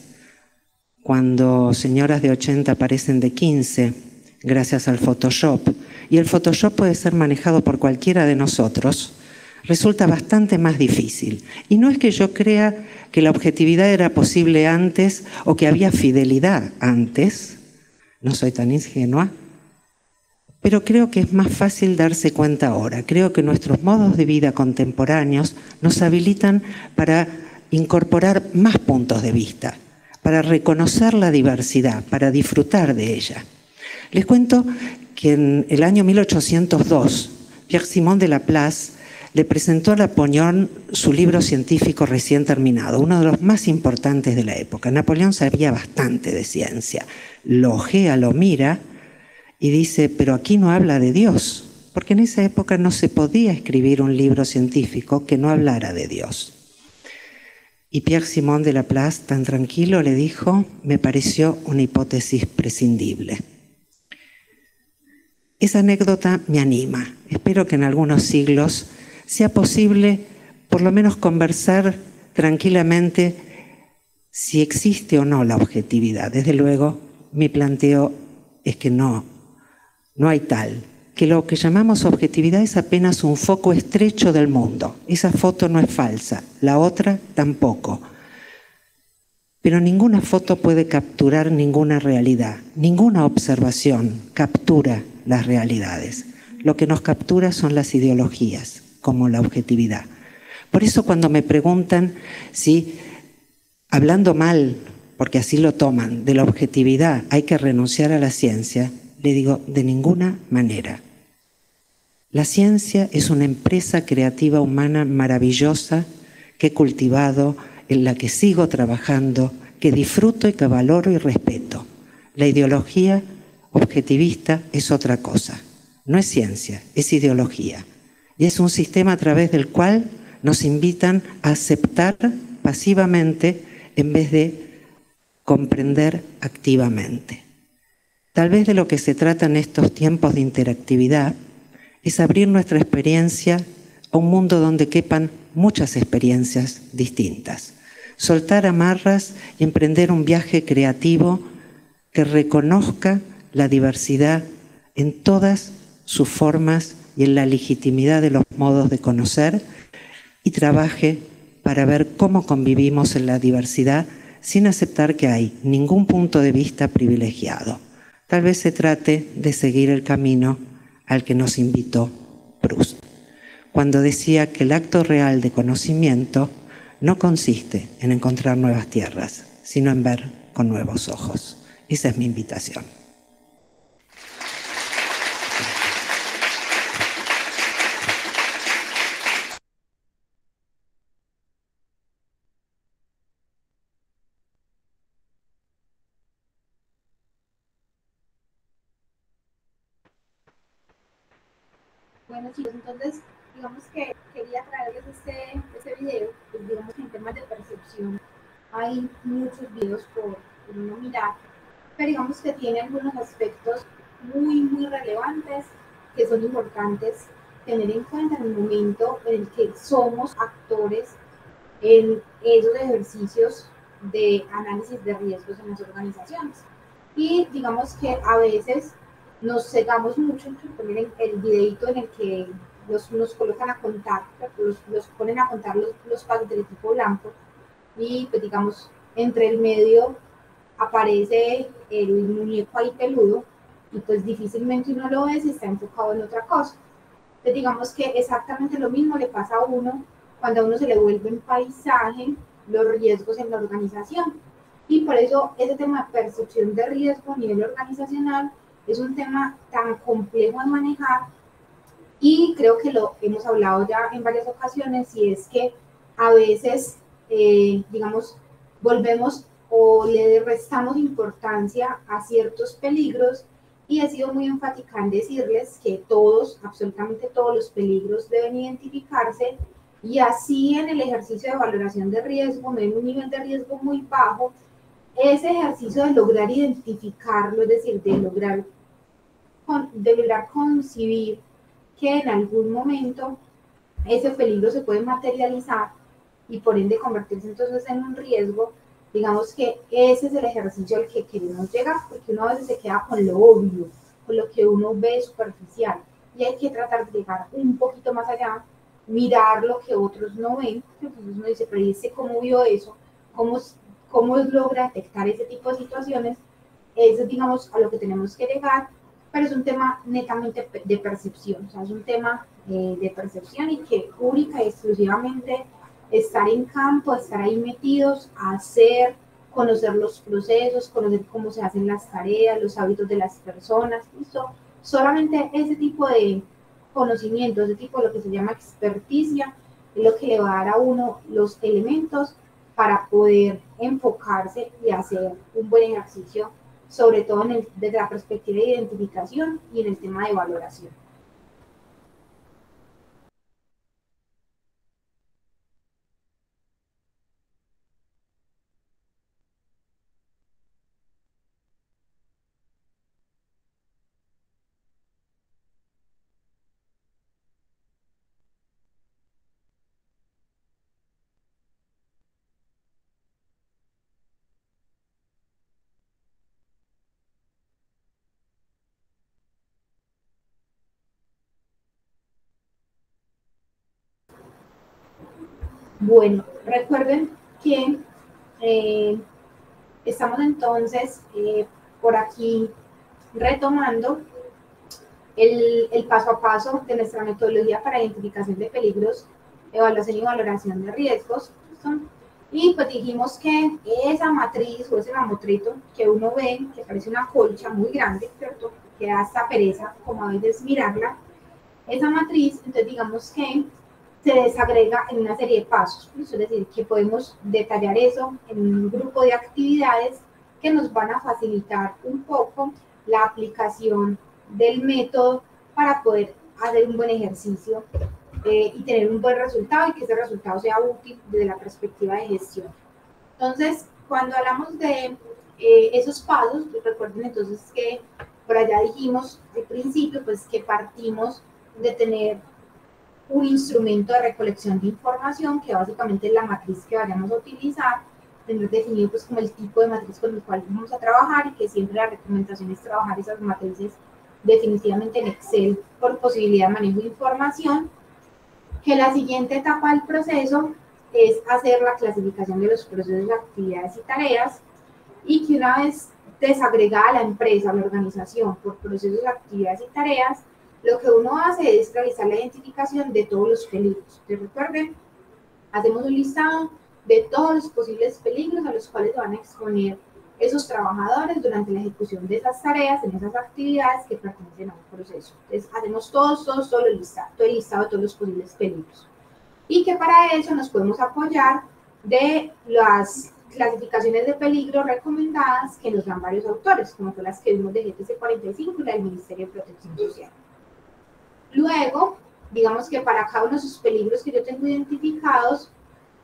cuando señoras de 80 parecen de 15, gracias al Photoshop, y el Photoshop puede ser manejado por cualquiera de nosotros, resulta bastante más difícil. Y no es que yo crea que la objetividad era posible antes o que había fidelidad antes, no soy tan ingenua, pero creo que es más fácil darse cuenta ahora. Creo que nuestros modos de vida contemporáneos nos habilitan para incorporar más puntos de vista, para reconocer la diversidad, para disfrutar de ella. Les cuento que en el año 1802, Pierre-Simon de Laplace le presentó a Napoleón su libro científico recién terminado, uno de los más importantes de la época. Napoleón sabía bastante de ciencia, lo ojea, lo mira y dice, pero aquí no habla de Dios, porque en esa época no se podía escribir un libro científico que no hablara de Dios. Y Pierre-Simon de Laplace, tan tranquilo, le dijo, me pareció una hipótesis prescindible. Esa anécdota me anima. Espero que en algunos siglos sea posible por lo menos conversar tranquilamente si existe o no la objetividad. Desde luego, mi planteo es que no hay tal. Que lo que llamamos objetividad es apenas un foco estrecho del mundo. Esa foto no es falsa, la otra tampoco. Pero ninguna foto puede capturar ninguna realidad. Ninguna observación captura las realidades. Lo que nos captura son las ideologías, como la objetividad. Por eso cuando me preguntan si, hablando mal, porque así lo toman, de la objetividad hay que renunciar a la ciencia, le digo, de ninguna manera. La ciencia es una empresa creativa humana maravillosa que he cultivado, en la que sigo trabajando, que disfruto y que valoro y respeto. La ideología objetivista es otra cosa. No es ciencia, es ideología. Y es un sistema a través del cual nos invitan a aceptar pasivamente en vez de comprender activamente. Tal vez de lo que se trata en estos tiempos de interactividad es abrir nuestra experiencia a un mundo donde quepan muchas experiencias distintas. Soltar amarras y emprender un viaje creativo que reconozca la diversidad en todas sus formas y en la legitimidad de los modos de conocer y trabaje para ver cómo convivimos en la diversidad sin aceptar que hay ningún punto de vista privilegiado. Tal vez se trate de seguir el camino al que nos invitó Proust, cuando decía que el acto real de conocimiento no consiste en encontrar nuevas tierras, sino en ver con nuevos ojos. Esa es mi invitación. Bueno chicos, entonces digamos que quería traerles este video, pues digamos que en temas de percepción hay muchos videos por uno mirar, pero digamos que tiene algunos aspectos muy relevantes que son importantes tener en cuenta en el momento en el que somos actores en esos ejercicios de análisis de riesgos en las organizaciones. Y digamos que a veces nos cegamos mucho en poner el videito en el que nos colocan a contar, los ponen a contar los pasos del equipo blanco y pues digamos entre el medio aparece el muñeco ahí peludo y pues difícilmente uno lo ve si está enfocado en otra cosa. Entonces digamos que exactamente lo mismo le pasa a uno cuando a uno se le vuelve en paisaje los riesgos en la organización. Y por eso ese tema de percepción de riesgo a nivel organizacional es un tema tan complejo de manejar y creo que lo hemos hablado ya en varias ocasiones y es que a veces, digamos, volvemos o le restamos importancia a ciertos peligros y he sido muy enfática en decirles que todos, absolutamente todos los peligros deben identificarse y así en el ejercicio de valoración de riesgo, no en un nivel de riesgo muy bajo, ese ejercicio de lograr identificarlo, es decir, de lograr concebir que en algún momento ese peligro se puede materializar y por ende convertirse entonces en un riesgo, digamos que ese es el ejercicio al que queremos llegar, porque uno a veces se queda con lo obvio, con lo que uno ve superficial, y hay que tratar de llegar un poquito más allá, mirar lo que otros no ven, entonces uno dice, pero ¿y ese cómo vio eso? ¿Cómo logra detectar ese tipo de situaciones? Eso es, digamos, a lo que tenemos que llegar, pero es un tema netamente de percepción, o sea, es un tema de percepción y que única y exclusivamente estar en campo, estar ahí metidos, hacer, conocer los procesos, conocer cómo se hacen las tareas, los hábitos de las personas, ¿listo? Solamente ese tipo de conocimiento, ese tipo de lo que se llama experticia, es lo que le va a dar a uno los elementos para poder enfocarse y hacer un buen ejercicio, sobre todo desde la perspectiva de identificación y en el tema de valoración. Bueno, recuerden que estamos entonces por aquí retomando el paso a paso de nuestra metodología para identificación de peligros, evaluación y valoración de riesgos. ¿Sí? Y pues dijimos que esa matriz o ese mamotrito que uno ve, que parece una colcha muy grande, ¿cierto? Que da hasta pereza, como a veces mirarla, esa matriz, entonces digamos que se desagrega en una serie de pasos, ¿no? Es decir, que podemos detallar eso en un grupo de actividades que nos van a facilitar un poco la aplicación del método para poder hacer un buen ejercicio y tener un buen resultado y que ese resultado sea útil desde la perspectiva de gestión. Entonces, cuando hablamos de esos pasos, pues recuerden entonces que por allá dijimos al principio pues que partimos de tener un instrumento de recolección de información que básicamente es la matriz que vayamos a utilizar, tener definido pues como el tipo de matriz con el cual vamos a trabajar y que siempre la recomendación es trabajar esas matrices definitivamente en Excel por posibilidad de manejo de información. que la siguiente etapa del proceso es hacer la clasificación de los procesos, actividades y tareas, y que una vez desagregada la empresa, la organización, por procesos, actividades y tareas, lo que uno hace es realizar la identificación de todos los peligros. Entonces, recuerden, hacemos un listado de todos los posibles peligros a los cuales se van a exponer esos trabajadores durante la ejecución de esas tareas, en esas actividades que pertenecen a un proceso. Entonces, hacemos todo el listado de todos los posibles peligros. Y que para eso nos podemos apoyar de las clasificaciones de peligro recomendadas que nos dan varios autores, como son las que vimos de GTC 45 y la del Ministerio de Protección Social. Luego, digamos que para cada uno de esos peligros que yo tengo identificados,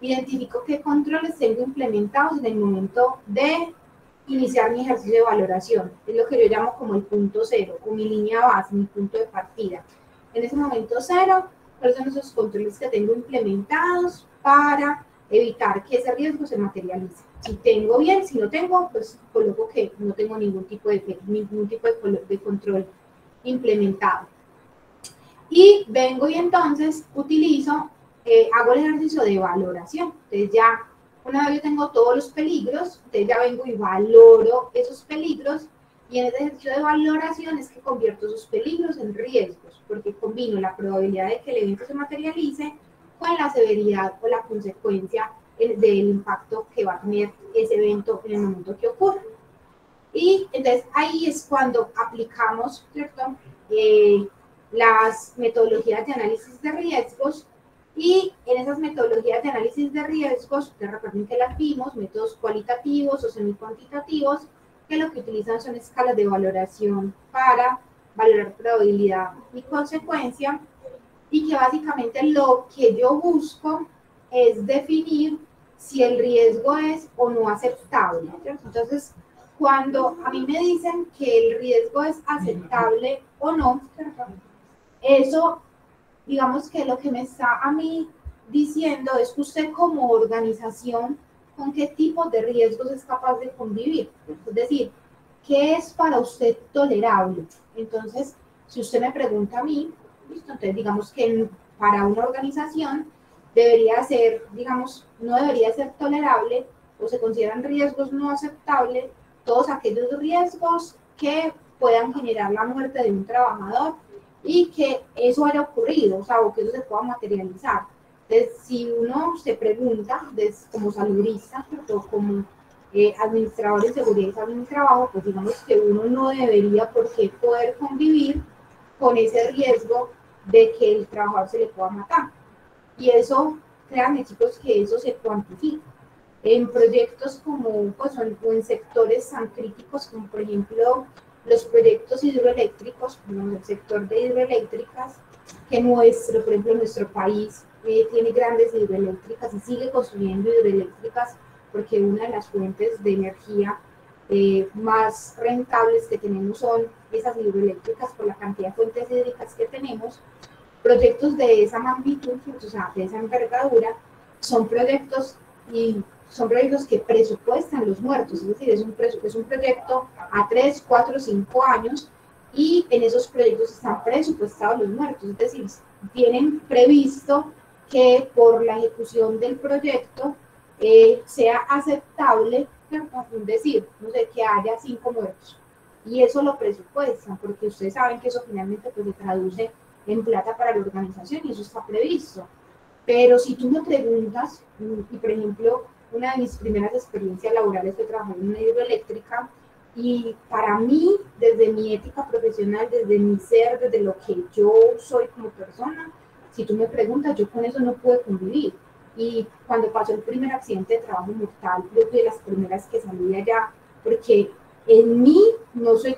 identifico qué controles tengo implementados en el momento de iniciar mi ejercicio de valoración. Es lo que yo llamo como el punto cero, o mi línea base, mi punto de partida. En ese momento cero, ¿cuáles son esos controles que tengo implementados para evitar que ese riesgo se materialice? Si tengo bien, si no tengo, pues coloco que no tengo ningún tipo de control implementado. Y vengo y entonces utilizo, hago el ejercicio de valoración. Entonces ya, una vez yo tengo todos los peligros, entonces ya vengo y valoro esos peligros, y en ese ejercicio de valoración es que convierto esos peligros en riesgos, porque combino la probabilidad de que el evento se materialice con la severidad o la consecuencia del impacto que va a tener ese evento en el momento que ocurre. Y entonces ahí es cuando aplicamos, ¿cierto?, las metodologías de análisis de riesgos, y en esas metodologías de análisis de riesgos, ustedes recuerden que las vimos, métodos cualitativos o semi-cuantitativos, que lo que utilizan son escalas de valoración para valorar probabilidad y consecuencia, y que básicamente lo que yo busco es definir si el riesgo es o no aceptable, ¿cierto? Entonces, cuando a mí me dicen que el riesgo es aceptable o no, eso, digamos que lo que me está a mí diciendo es que usted como organización, con qué tipo de riesgos es capaz de convivir. Es decir, ¿qué es para usted tolerable? Entonces, si usted me pregunta a mí, ¿listo? Entonces digamos que para una organización debería ser, digamos, no debería ser tolerable, o se consideran riesgos no aceptables todos aquellos riesgos que puedan generar la muerte de un trabajador y que eso haya ocurrido, o sea, o que eso se pueda materializar. Entonces, si uno se pregunta, como saludista, o como administrador de seguridad y salud en el trabajo, pues digamos que uno no debería por qué poder convivir con ese riesgo de que el trabajador se le pueda matar. Y eso, créanme chicos, que eso se cuantifica. En proyectos como, pues, o en sectores tan críticos como por ejemplo los proyectos hidroeléctricos, como el sector de hidroeléctricas, que por ejemplo, nuestro país tiene grandes hidroeléctricas y sigue construyendo hidroeléctricas porque una de las fuentes de energía más rentables que tenemos son esas hidroeléctricas por la cantidad de fuentes hídricas que tenemos. Proyectos de esa magnitud, o sea, de esa envergadura, son proyectos que presupuestan los muertos, es decir, es un proyecto a 3, 4, 5 años, y en esos proyectos están presupuestados los muertos, es decir, tienen previsto que por la ejecución del proyecto sea aceptable, es decir, no sé, que haya 5 muertos, y eso lo presupuestan, porque ustedes saben que eso finalmente pues, se traduce en plata para la organización, y eso está previsto. Pero si tú me preguntas, y por ejemplo, una de mis primeras experiencias laborales fue trabajar en una hidroeléctrica, y para mí, desde mi ética profesional, desde mi ser, desde lo que yo soy como persona, si tú me preguntas, yo con eso no puedo convivir. Y cuando pasó el primer accidente de trabajo mortal, yo fui de las primeras que salí de allá, porque en mí no fui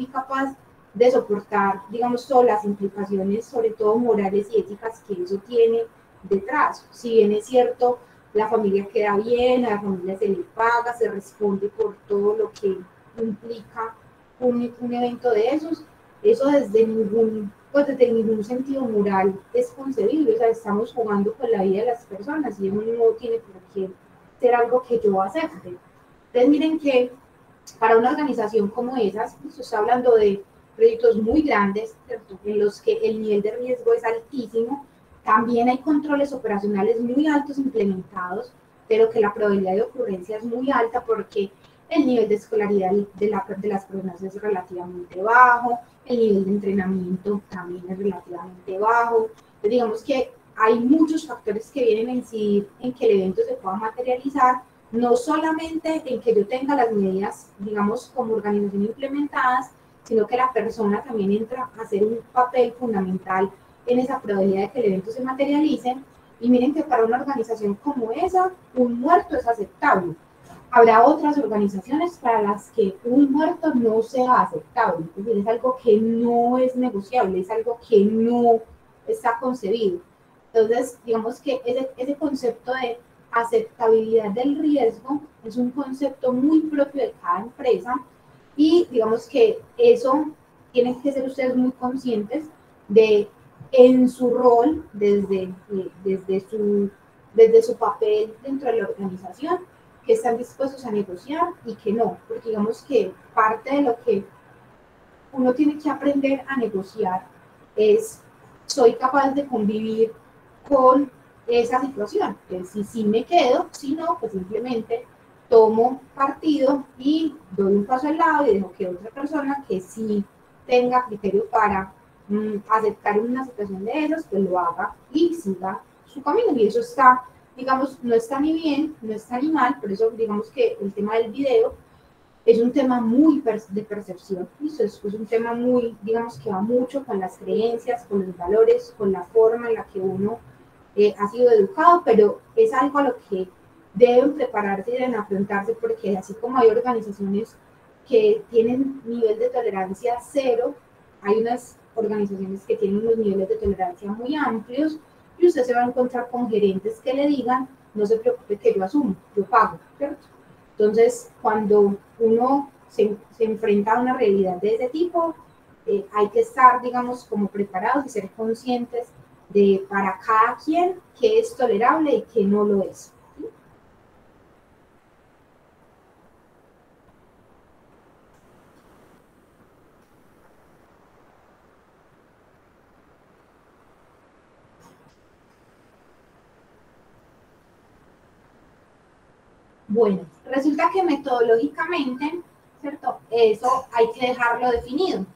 capaz de soportar, digamos, todas las implicaciones, sobre todo morales y éticas que eso tiene detrás. Si bien es cierto, la familia queda bien, a la familia se le paga, se responde por todo lo que implica un evento de esos, eso desde ningún sentido moral es concebible. O sea, estamos jugando con la vida de las personas y eso no tiene por qué ser algo que yo acepte. Entonces miren que para una organización como esas, se está hablando de proyectos muy grandes, ¿cierto?, en los que el nivel de riesgo es altísimo, También hay controles operacionales muy altos implementados, pero que la probabilidad de ocurrencia es muy alta porque el nivel de escolaridad de las personas es relativamente bajo, el nivel de entrenamiento también es relativamente bajo. Entonces, digamos que hay muchos factores que vienen a incidir en que el evento se pueda materializar, no solamente en que yo tenga las medidas, digamos, como organización implementadas, sino que la persona también entra a hacer un papel fundamental en esa probabilidad de que el evento se materialice. Y miren que para una organización como esa, un muerto es aceptable. Habrá otras organizaciones para las que un muerto no sea aceptable, es decir, es algo que no es negociable, es algo que no está concebido. Entonces, digamos que ese concepto de aceptabilidad del riesgo es un concepto muy propio de cada empresa y digamos que eso tienen que ser ustedes muy conscientes de en su rol desde su papel dentro de la organización, que están dispuestos a negociar y que no, porque digamos que parte de lo que uno tiene que aprender a negociar es, soy capaz de convivir con esa situación, que si sí me quedo, si no, pues simplemente tomo partido y doy un paso al lado y dejo que otra persona que sí tenga criterio para aceptar una situación de esos, pues lo haga y siga su camino. Y eso está, digamos, no está ni bien, no está ni mal, por eso digamos que el tema del video es un tema muy de percepción, es un tema muy, digamos, que va mucho con las creencias, con los valores, con la forma en la que uno ha sido educado, pero es algo a lo que deben prepararse y deben afrontarse, porque así como hay organizaciones que tienen nivel de tolerancia cero, hay unas organizaciones que tienen unos niveles de tolerancia muy amplios, y usted se va a encontrar con gerentes que le digan, no se preocupe que yo asumo, yo pago, ¿cierto? Entonces, cuando uno se enfrenta a una realidad de ese tipo, hay que estar, digamos, como preparados y ser conscientes de para cada quien qué es tolerable y qué no lo es. ¿Sí? Bueno, resulta que metodológicamente, ¿cierto? Eso hay que dejarlo definido.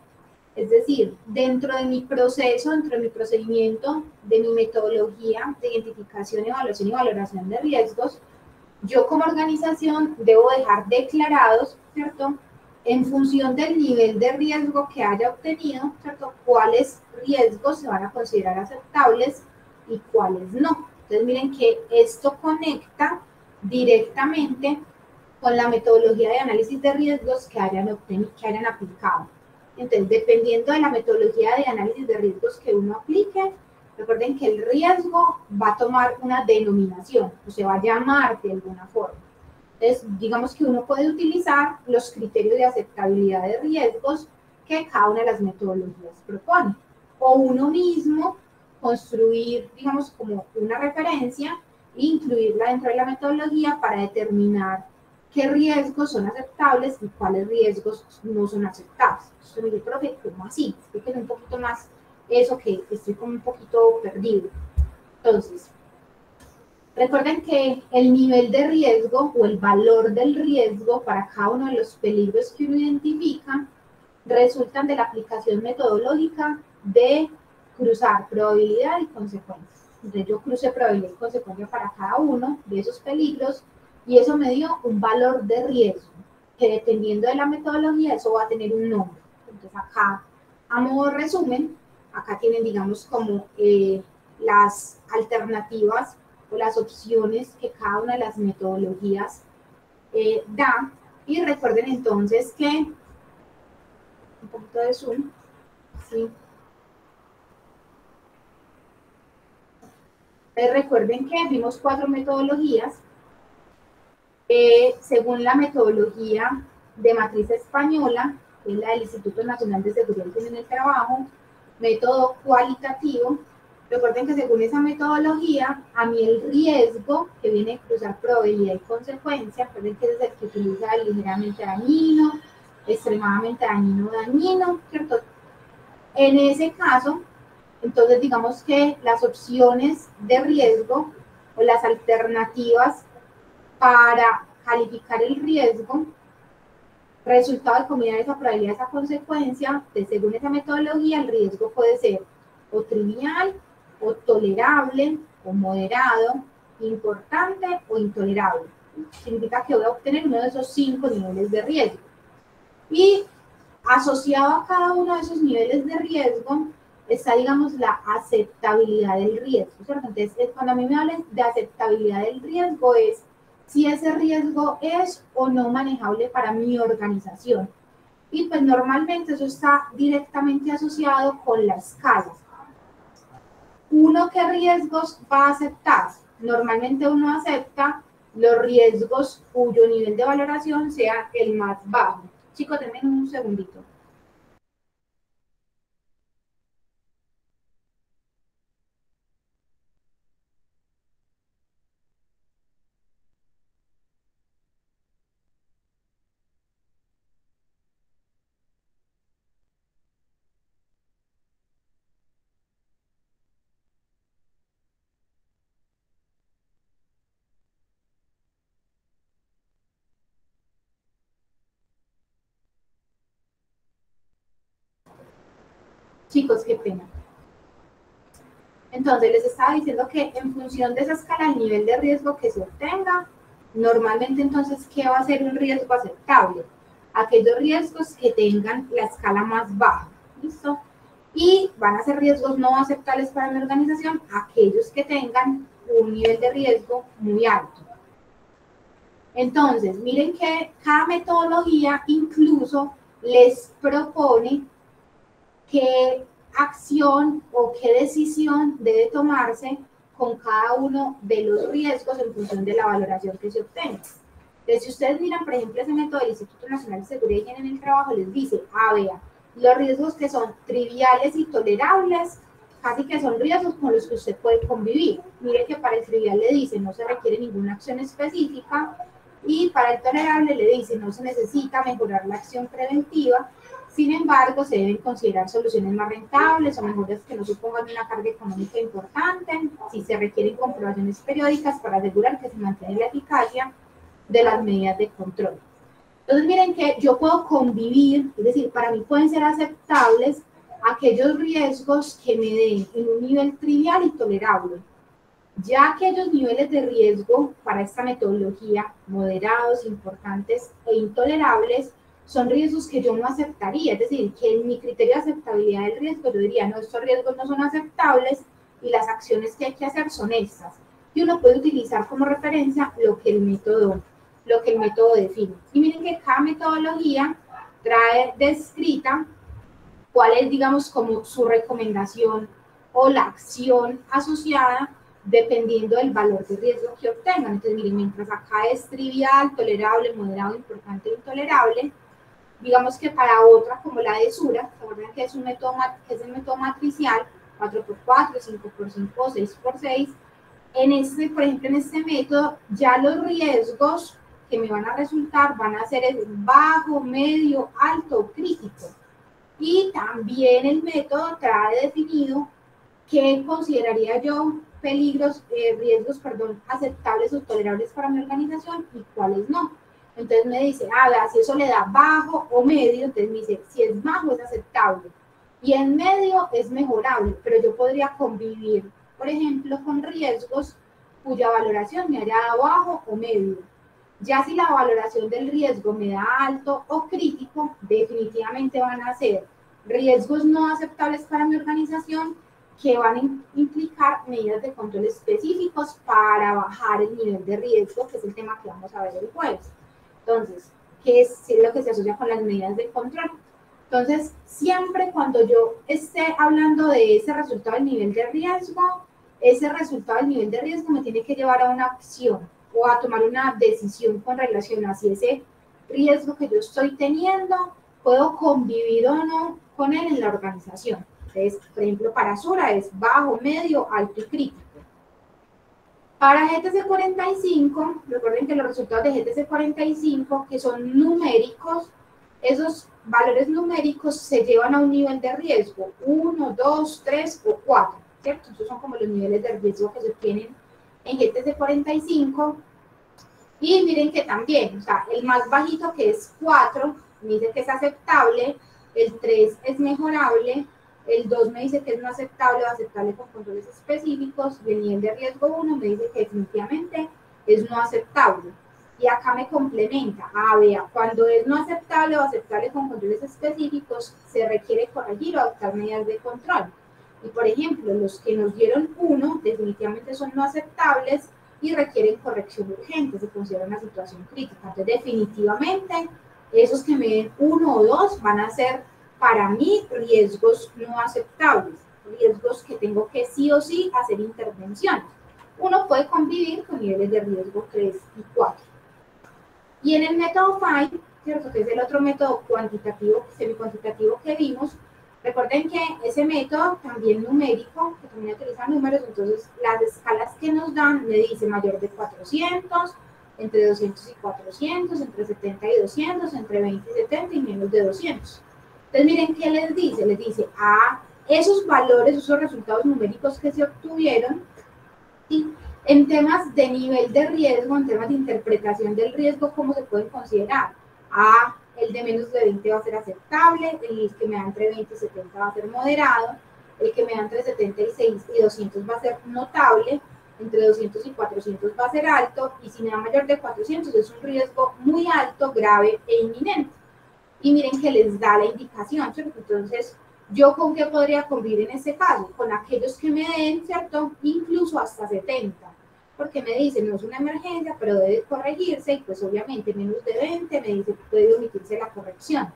Es decir, dentro de mi proceso, dentro de mi procedimiento, de mi metodología de identificación, evaluación y valoración de riesgos, yo como organización debo dejar declarados, ¿cierto? En función del nivel de riesgo que haya obtenido, ¿cierto? Cuáles riesgos se van a considerar aceptables y cuáles no. Entonces miren que esto conecta directamente con la metodología de análisis de riesgos que hayan aplicado. Entonces, dependiendo de la metodología de análisis de riesgos que uno aplique, recuerden que el riesgo va a tomar una denominación, o se va a llamar de alguna forma. Entonces, digamos que uno puede utilizar los criterios de aceptabilidad de riesgos que cada una de las metodologías propone. O uno mismo construir, digamos, como una referencia e incluirla dentro de la metodología para determinar qué riesgos son aceptables y cuáles riesgos no son aceptables. Entonces me dice, profe, ¿cómo así? Explíquenme un poquito más eso, que estoy como un poquito perdido. Entonces, recuerden que el nivel de riesgo o el valor del riesgo para cada uno de los peligros que uno identifica resultan de la aplicación metodológica de cruzar probabilidad y consecuencia. Entonces yo crucé probabilidad y consecuencia para cada uno de esos peligros y eso me dio un valor de riesgo, que dependiendo de la metodología, eso va a tener un nombre. Entonces acá, a modo de resumen, acá tienen, digamos, como las alternativas o las opciones que cada una de las metodologías da. Y recuerden entonces que, un poquito de zoom, ¿sí? Recuerden que vimos 4 metodologías. Según la metodología de matriz española, que es la del Instituto Nacional de Seguridad y Salud en el Trabajo, método cualitativo, recuerden que según esa metodología, a mí el riesgo que viene a cruzar probabilidad y consecuencia, recuerden que es el que utiliza el ligeramente dañino, extremadamente dañino, ¿cierto? En ese caso, Entonces, digamos que las opciones de riesgo o las alternativas para calificar el riesgo, resultado de combinar esa probabilidad, esa consecuencia, de según esa metodología, el riesgo puede ser o trivial, o tolerable, o moderado, importante o intolerable. Significa que voy a obtener uno de esos 5 niveles de riesgo. Y asociado a cada uno de esos niveles de riesgo está, digamos, la aceptabilidad del riesgo, ¿cierto? Entonces, cuando a mí me hablan de aceptabilidad del riesgo es si ese riesgo es o no manejable para mi organización. Y pues normalmente eso está directamente asociado con la escala. ¿Uno qué riesgos va a aceptar? Normalmente uno acepta los riesgos cuyo nivel de valoración sea el más bajo. Chicos, denme un segundito. Chicos, qué pena. Entonces, les estaba diciendo que en función de esa escala, el nivel de riesgo que se obtenga, normalmente entonces, ¿qué va a ser un riesgo aceptable? Aquellos riesgos que tengan la escala más baja, ¿listo? Y van a ser riesgos no aceptables para mi organización, aquellos que tengan un nivel de riesgo muy alto. Entonces, miren que cada metodología incluso les propone qué acción o qué decisión debe tomarse con cada uno de los riesgos en función de la valoración que se obtenga. Entonces, si ustedes miran, por ejemplo, ese método del Instituto Nacional de Seguridad y Higiene en el Trabajo, les dice, vea, los riesgos que son triviales y tolerables, casi que son riesgos con los que usted puede convivir. Mire que para el trivial le dice, no se requiere ninguna acción específica, y para el tolerable le dice, no se necesita mejorar la acción preventiva. Sin embargo, se deben considerar soluciones más rentables o mejoras que no supongan una carga económica importante, si se requieren comprobaciones periódicas para asegurar que se mantiene la eficacia de las medidas de control. Entonces, miren que yo puedo convivir, es decir, para mí pueden ser aceptables aquellos riesgos que me den en un nivel trivial y tolerable. Ya aquellos niveles de riesgo para esta metodología, moderados, importantes e intolerables, son riesgos que yo no aceptaría, es decir, que en mi criterio de aceptabilidad del riesgo yo diría, no, estos riesgos no son aceptables y las acciones que hay que hacer son estas. Y uno puede utilizar como referencia lo que el método define. Y miren que cada metodología trae descrita cuál es, digamos, como su recomendación o la acción asociada dependiendo del valor de riesgo que obtengan. Entonces, miren, mientras acá es trivial, tolerable, moderado, importante e intolerable, digamos que para otra, como la de Sura, recuerden que es un método, que es el método matricial, 4x4, 5x5, 6x6, en este, por ejemplo, en este método, ya los riesgos que me van a resultar van a ser el bajo, medio, alto o crítico. Y también el método trae definido qué consideraría yo riesgos, aceptables o tolerables para mi organización y cuáles no. Entonces me dice, vea, si eso le da bajo o medio, entonces me dice, si es bajo es aceptable y en medio es mejorable, pero yo podría convivir, por ejemplo, con riesgos cuya valoración me haya dado bajo o medio. Ya si la valoración del riesgo me da alto o crítico, definitivamente van a ser riesgos no aceptables para mi organización que van a implicar medidas de control específicos para bajar el nivel de riesgo, que es el tema que vamos a ver el jueves. Entonces, ¿qué es lo que se asocia con las medidas de control? Entonces, siempre cuando yo esté hablando de ese resultado del nivel de riesgo, ese resultado del nivel de riesgo me tiene que llevar a una acción o a tomar una decisión con relación a si ese riesgo que yo estoy teniendo puedo convivir o no con él en la organización. Entonces, por ejemplo, para Sura es bajo, medio, alto y crítico. Para GTC 45, recuerden que los resultados de GTC 45, que son numéricos, esos valores numéricos se llevan a un nivel de riesgo, 1, 2, 3 o 4, ¿cierto? Estos son como los niveles de riesgo que se tienen en GTC 45. Y miren que también, o sea, el más bajito, que es 4, me dice que es aceptable, el 3 es mejorable, el 2 me dice que es no aceptable o aceptable con controles específicos, y el nivel de riesgo 1 me dice que definitivamente es no aceptable. Y acá me complementa, vea, cuando es no aceptable o aceptable con controles específicos, se requiere corregir o adoptar medidas de control. Y por ejemplo, los que nos dieron 1 definitivamente son no aceptables y requieren corrección urgente, se considera una situación crítica. Entonces, definitivamente, esos que me den 1 o 2 van a ser, para mí, riesgos no aceptables, riesgos que tengo que sí o sí hacer intervenciones. Uno puede convivir con niveles de riesgo 3 y 4. Y en el método FINE, ¿cierto?, que es el otro método cuantitativo, semi-cuantitativo que vimos, recuerden que ese método también numérico, que también utiliza números, entonces las escalas que nos dan me dice mayor de 400, entre 200 y 400, entre 70 y 200, entre 20 y 70 y menos de 200. Entonces miren qué les dice, esos valores, esos resultados numéricos que se obtuvieron, ¿sí?, en temas de nivel de riesgo, en temas de interpretación del riesgo, ¿cómo se pueden considerar? El de menos de 20 va a ser aceptable, el que me da entre 20 y 70 va a ser moderado, el que me da entre 76 y 200 va a ser notable, entre 200 y 400 va a ser alto, y si me da mayor de 400 es un riesgo muy alto, grave e inminente. Y miren que les da la indicación, ¿cierto? Entonces, ¿yo con qué podría convivir en este caso? Con aquellos que me den, ¿cierto?, incluso hasta 70. Porque me dicen, no es una emergencia, pero debe corregirse, y pues obviamente menos de 20 me dice que puede omitirse la corrección.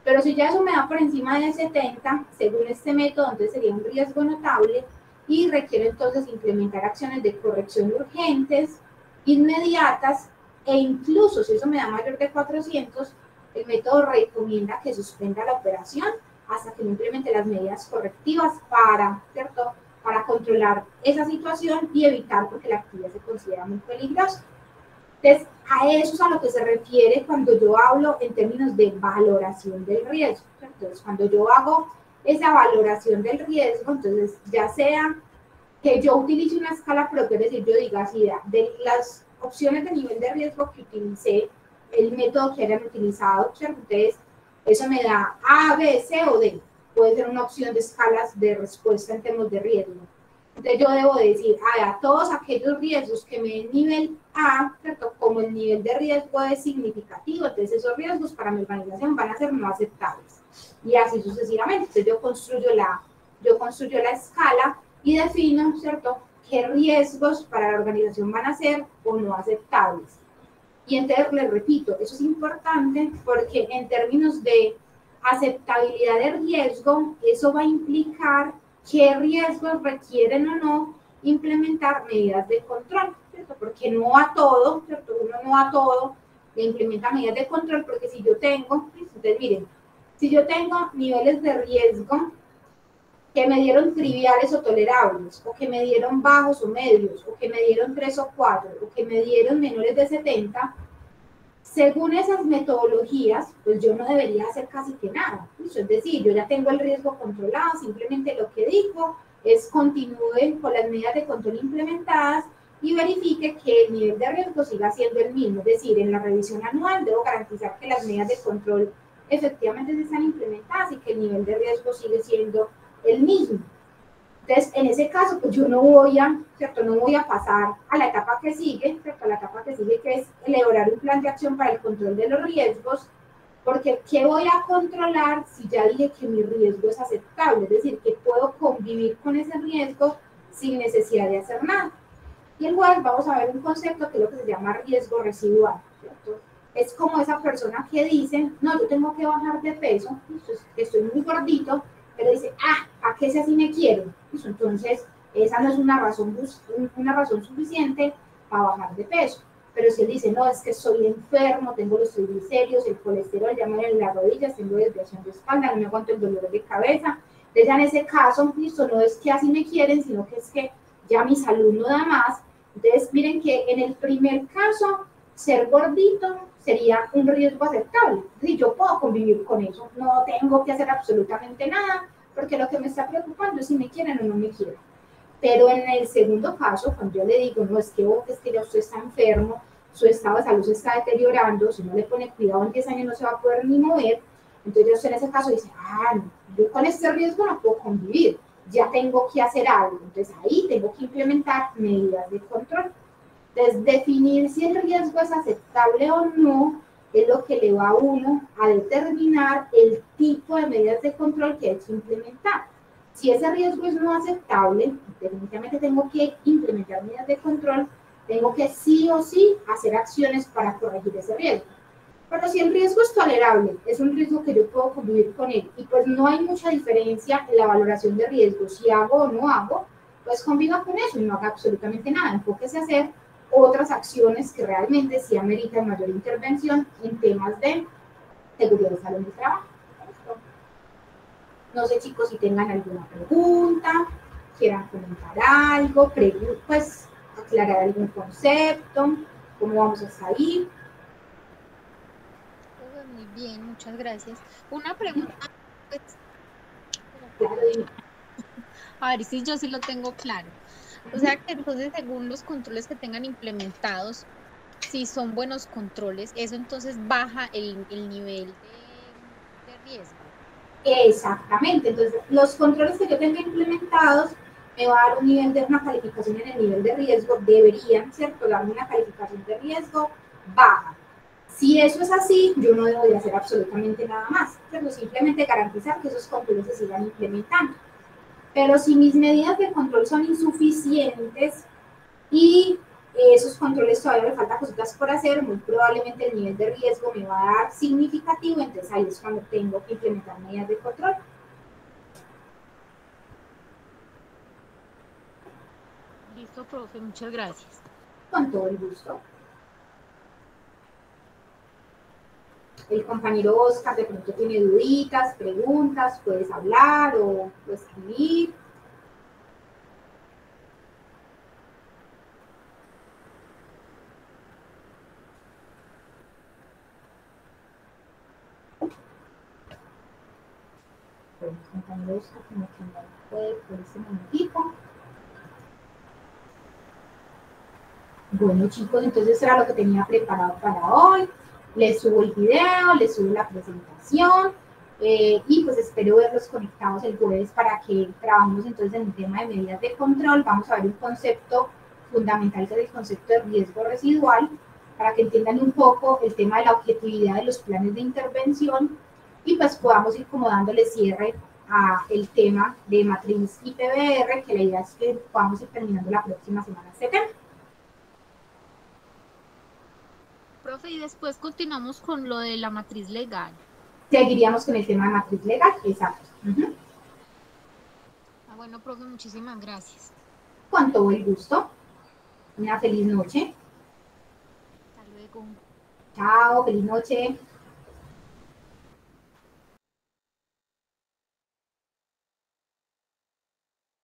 Pero si ya eso me da por encima de 70, según este método, entonces sería un riesgo notable y requiere entonces implementar acciones de corrección urgentes, inmediatas, e incluso si eso me da mayor de 400, el método recomienda que suspenda la operación hasta que no implemente las medidas correctivas para, ¿cierto?, para controlar esa situación y evitar, porque la actividad se considera muy peligrosa. Entonces, a eso es a lo que se refiere cuando yo hablo en términos de valoración del riesgo. Entonces, cuando yo hago esa valoración del riesgo, entonces ya sea que yo utilice una escala propia, es decir, yo diga así, de las opciones de nivel de riesgo que utilicé, el método que hayan utilizado, ¿cierto? Entonces, eso me da A, B, C o D. Puede ser una opción de escalas de respuesta en términos de riesgo. Entonces yo debo decir, todos aquellos riesgos que me den nivel A, ¿cierto?, como el nivel de riesgo es significativo, entonces esos riesgos para mi organización van a ser no aceptables. Y así sucesivamente. Entonces yo construyo la escala y defino, ¿cierto?, qué riesgos para la organización van a ser o no aceptables. Y entonces les repito, eso es importante porque en términos de aceptabilidad de riesgo, eso va a implicar qué riesgos requieren o no implementar medidas de control, ¿cierto? Porque no a todo, ¿cierto? Uno no a todo le implementa medidas de control, porque si yo tengo, entonces miren, si yo tengo niveles de riesgo que me dieron triviales o tolerables, o que me dieron bajos o medios, o que me dieron 3 o 4, o que me dieron menores de 70, según esas metodologías, pues yo no debería hacer casi que nada. Es decir, yo ya tengo el riesgo controlado, simplemente lo que digo es continúe con las medidas de control implementadas y verifique que el nivel de riesgo siga siendo el mismo. Es decir, en la revisión anual debo garantizar que las medidas de control efectivamente se están implementadas y que el nivel de riesgo sigue siendo el mismo. Entonces, en ese caso, pues yo no voy a pasar a la etapa que sigue, ¿cierto? A la etapa que sigue, que es elaborar un plan de acción para el control de los riesgos, porque ¿qué voy a controlar si ya dije que mi riesgo es aceptable? Es decir, que puedo convivir con ese riesgo sin necesidad de hacer nada. Y el jueves vamos a ver un concepto que es lo que se llama riesgo residual, ¿cierto? Es como esa persona que dice, no, yo tengo que bajar de peso, estoy muy gordito, pero dice, ¿a qué si así me quiero? Entonces, esa no es una razón suficiente para bajar de peso. Pero si él dice, no, es que soy enfermo, tengo los triglicéridos, el colesterol, ya me duelen las rodillas, tengo desviación de espalda, no me aguanto el dolor de cabeza. Entonces, en ese caso, listo, no es que así me quieren, sino que es que ya mi salud no da más. Entonces, miren que en el primer caso ser gordito sería un riesgo aceptable. Es decir, yo puedo convivir con eso, no tengo que hacer absolutamente nada, porque lo que me está preocupando es si me quieren o no me quieren. Pero en el segundo caso, cuando yo le digo, no, es que ya usted está enfermo, su estado de salud se está deteriorando, si no le pone cuidado en 10 años no se va a poder ni mover, entonces usted en ese caso dice, no, yo con este riesgo no puedo convivir, ya tengo que hacer algo, entonces ahí tengo que implementar medidas de control. Entonces, definir si el riesgo es aceptable o no es lo que le va a uno a determinar el tipo de medidas de control que hay que implementar. Si ese riesgo es no aceptable, definitivamente tengo que implementar medidas de control, tengo que sí o sí hacer acciones para corregir ese riesgo. Pero si el riesgo es tolerable, es un riesgo que yo puedo convivir con él y pues no hay mucha diferencia en la valoración de riesgo, si hago o no hago, pues conviva con eso y no haga absolutamente nada, enfóquese a hacer otras acciones que realmente sí ameritan mayor intervención en temas de seguridad y salud del trabajo. No sé, chicos, si tengan alguna pregunta, quieran comentar algo, pues aclarar algún concepto, cómo vamos hasta ahí. Todo muy bien, muchas gracias. Una pregunta, pues, Claro, a ver si yo sí lo tengo claro. O sea que entonces, según los controles que tengan implementados, si son buenos controles, eso entonces baja el nivel de riesgo. exactamente, entonces los controles que yo tenga implementados me va a dar un nivel de una calificación en el nivel de riesgo, deberían, ¿cierto?, darme una calificación de riesgo baja. Si eso es así, yo no debo de hacer absolutamente nada más, pero simplemente garantizar que esos controles se sigan implementando. Pero si mis medidas de control son insuficientes y esos controles todavía me faltan cositas por hacer, muy probablemente el nivel de riesgo me va a dar significativo, entonces ahí es cuando tengo que implementar medidas de control. Listo, profe, muchas gracias. Con todo el gusto. El compañero Oscar de pronto tiene duditas, preguntas, puedes hablar o escribir. El compañero Oscar como que no puede por ese momentito. Bueno, chicos, entonces eso era lo que tenía preparado para hoy. Les subo el video, les subo la presentación y pues espero verlos conectados el jueves para que trabajemos entonces en el tema de medidas de control. Vamos a ver un concepto fundamental que es el concepto de riesgo residual para que entiendan un poco el tema de la objetividad de los planes de intervención y pues podamos ir como dándole cierre a el tema de matriz IPBR, que la idea es que podamos ir terminando la próxima semana este tema. Profe, y después continuamos con lo de la matriz legal. Seguiríamos con el tema de matriz legal, exacto. Bueno, profe, muchísimas gracias. Con todo el gusto. Una feliz noche. Hasta luego. Chao, feliz noche.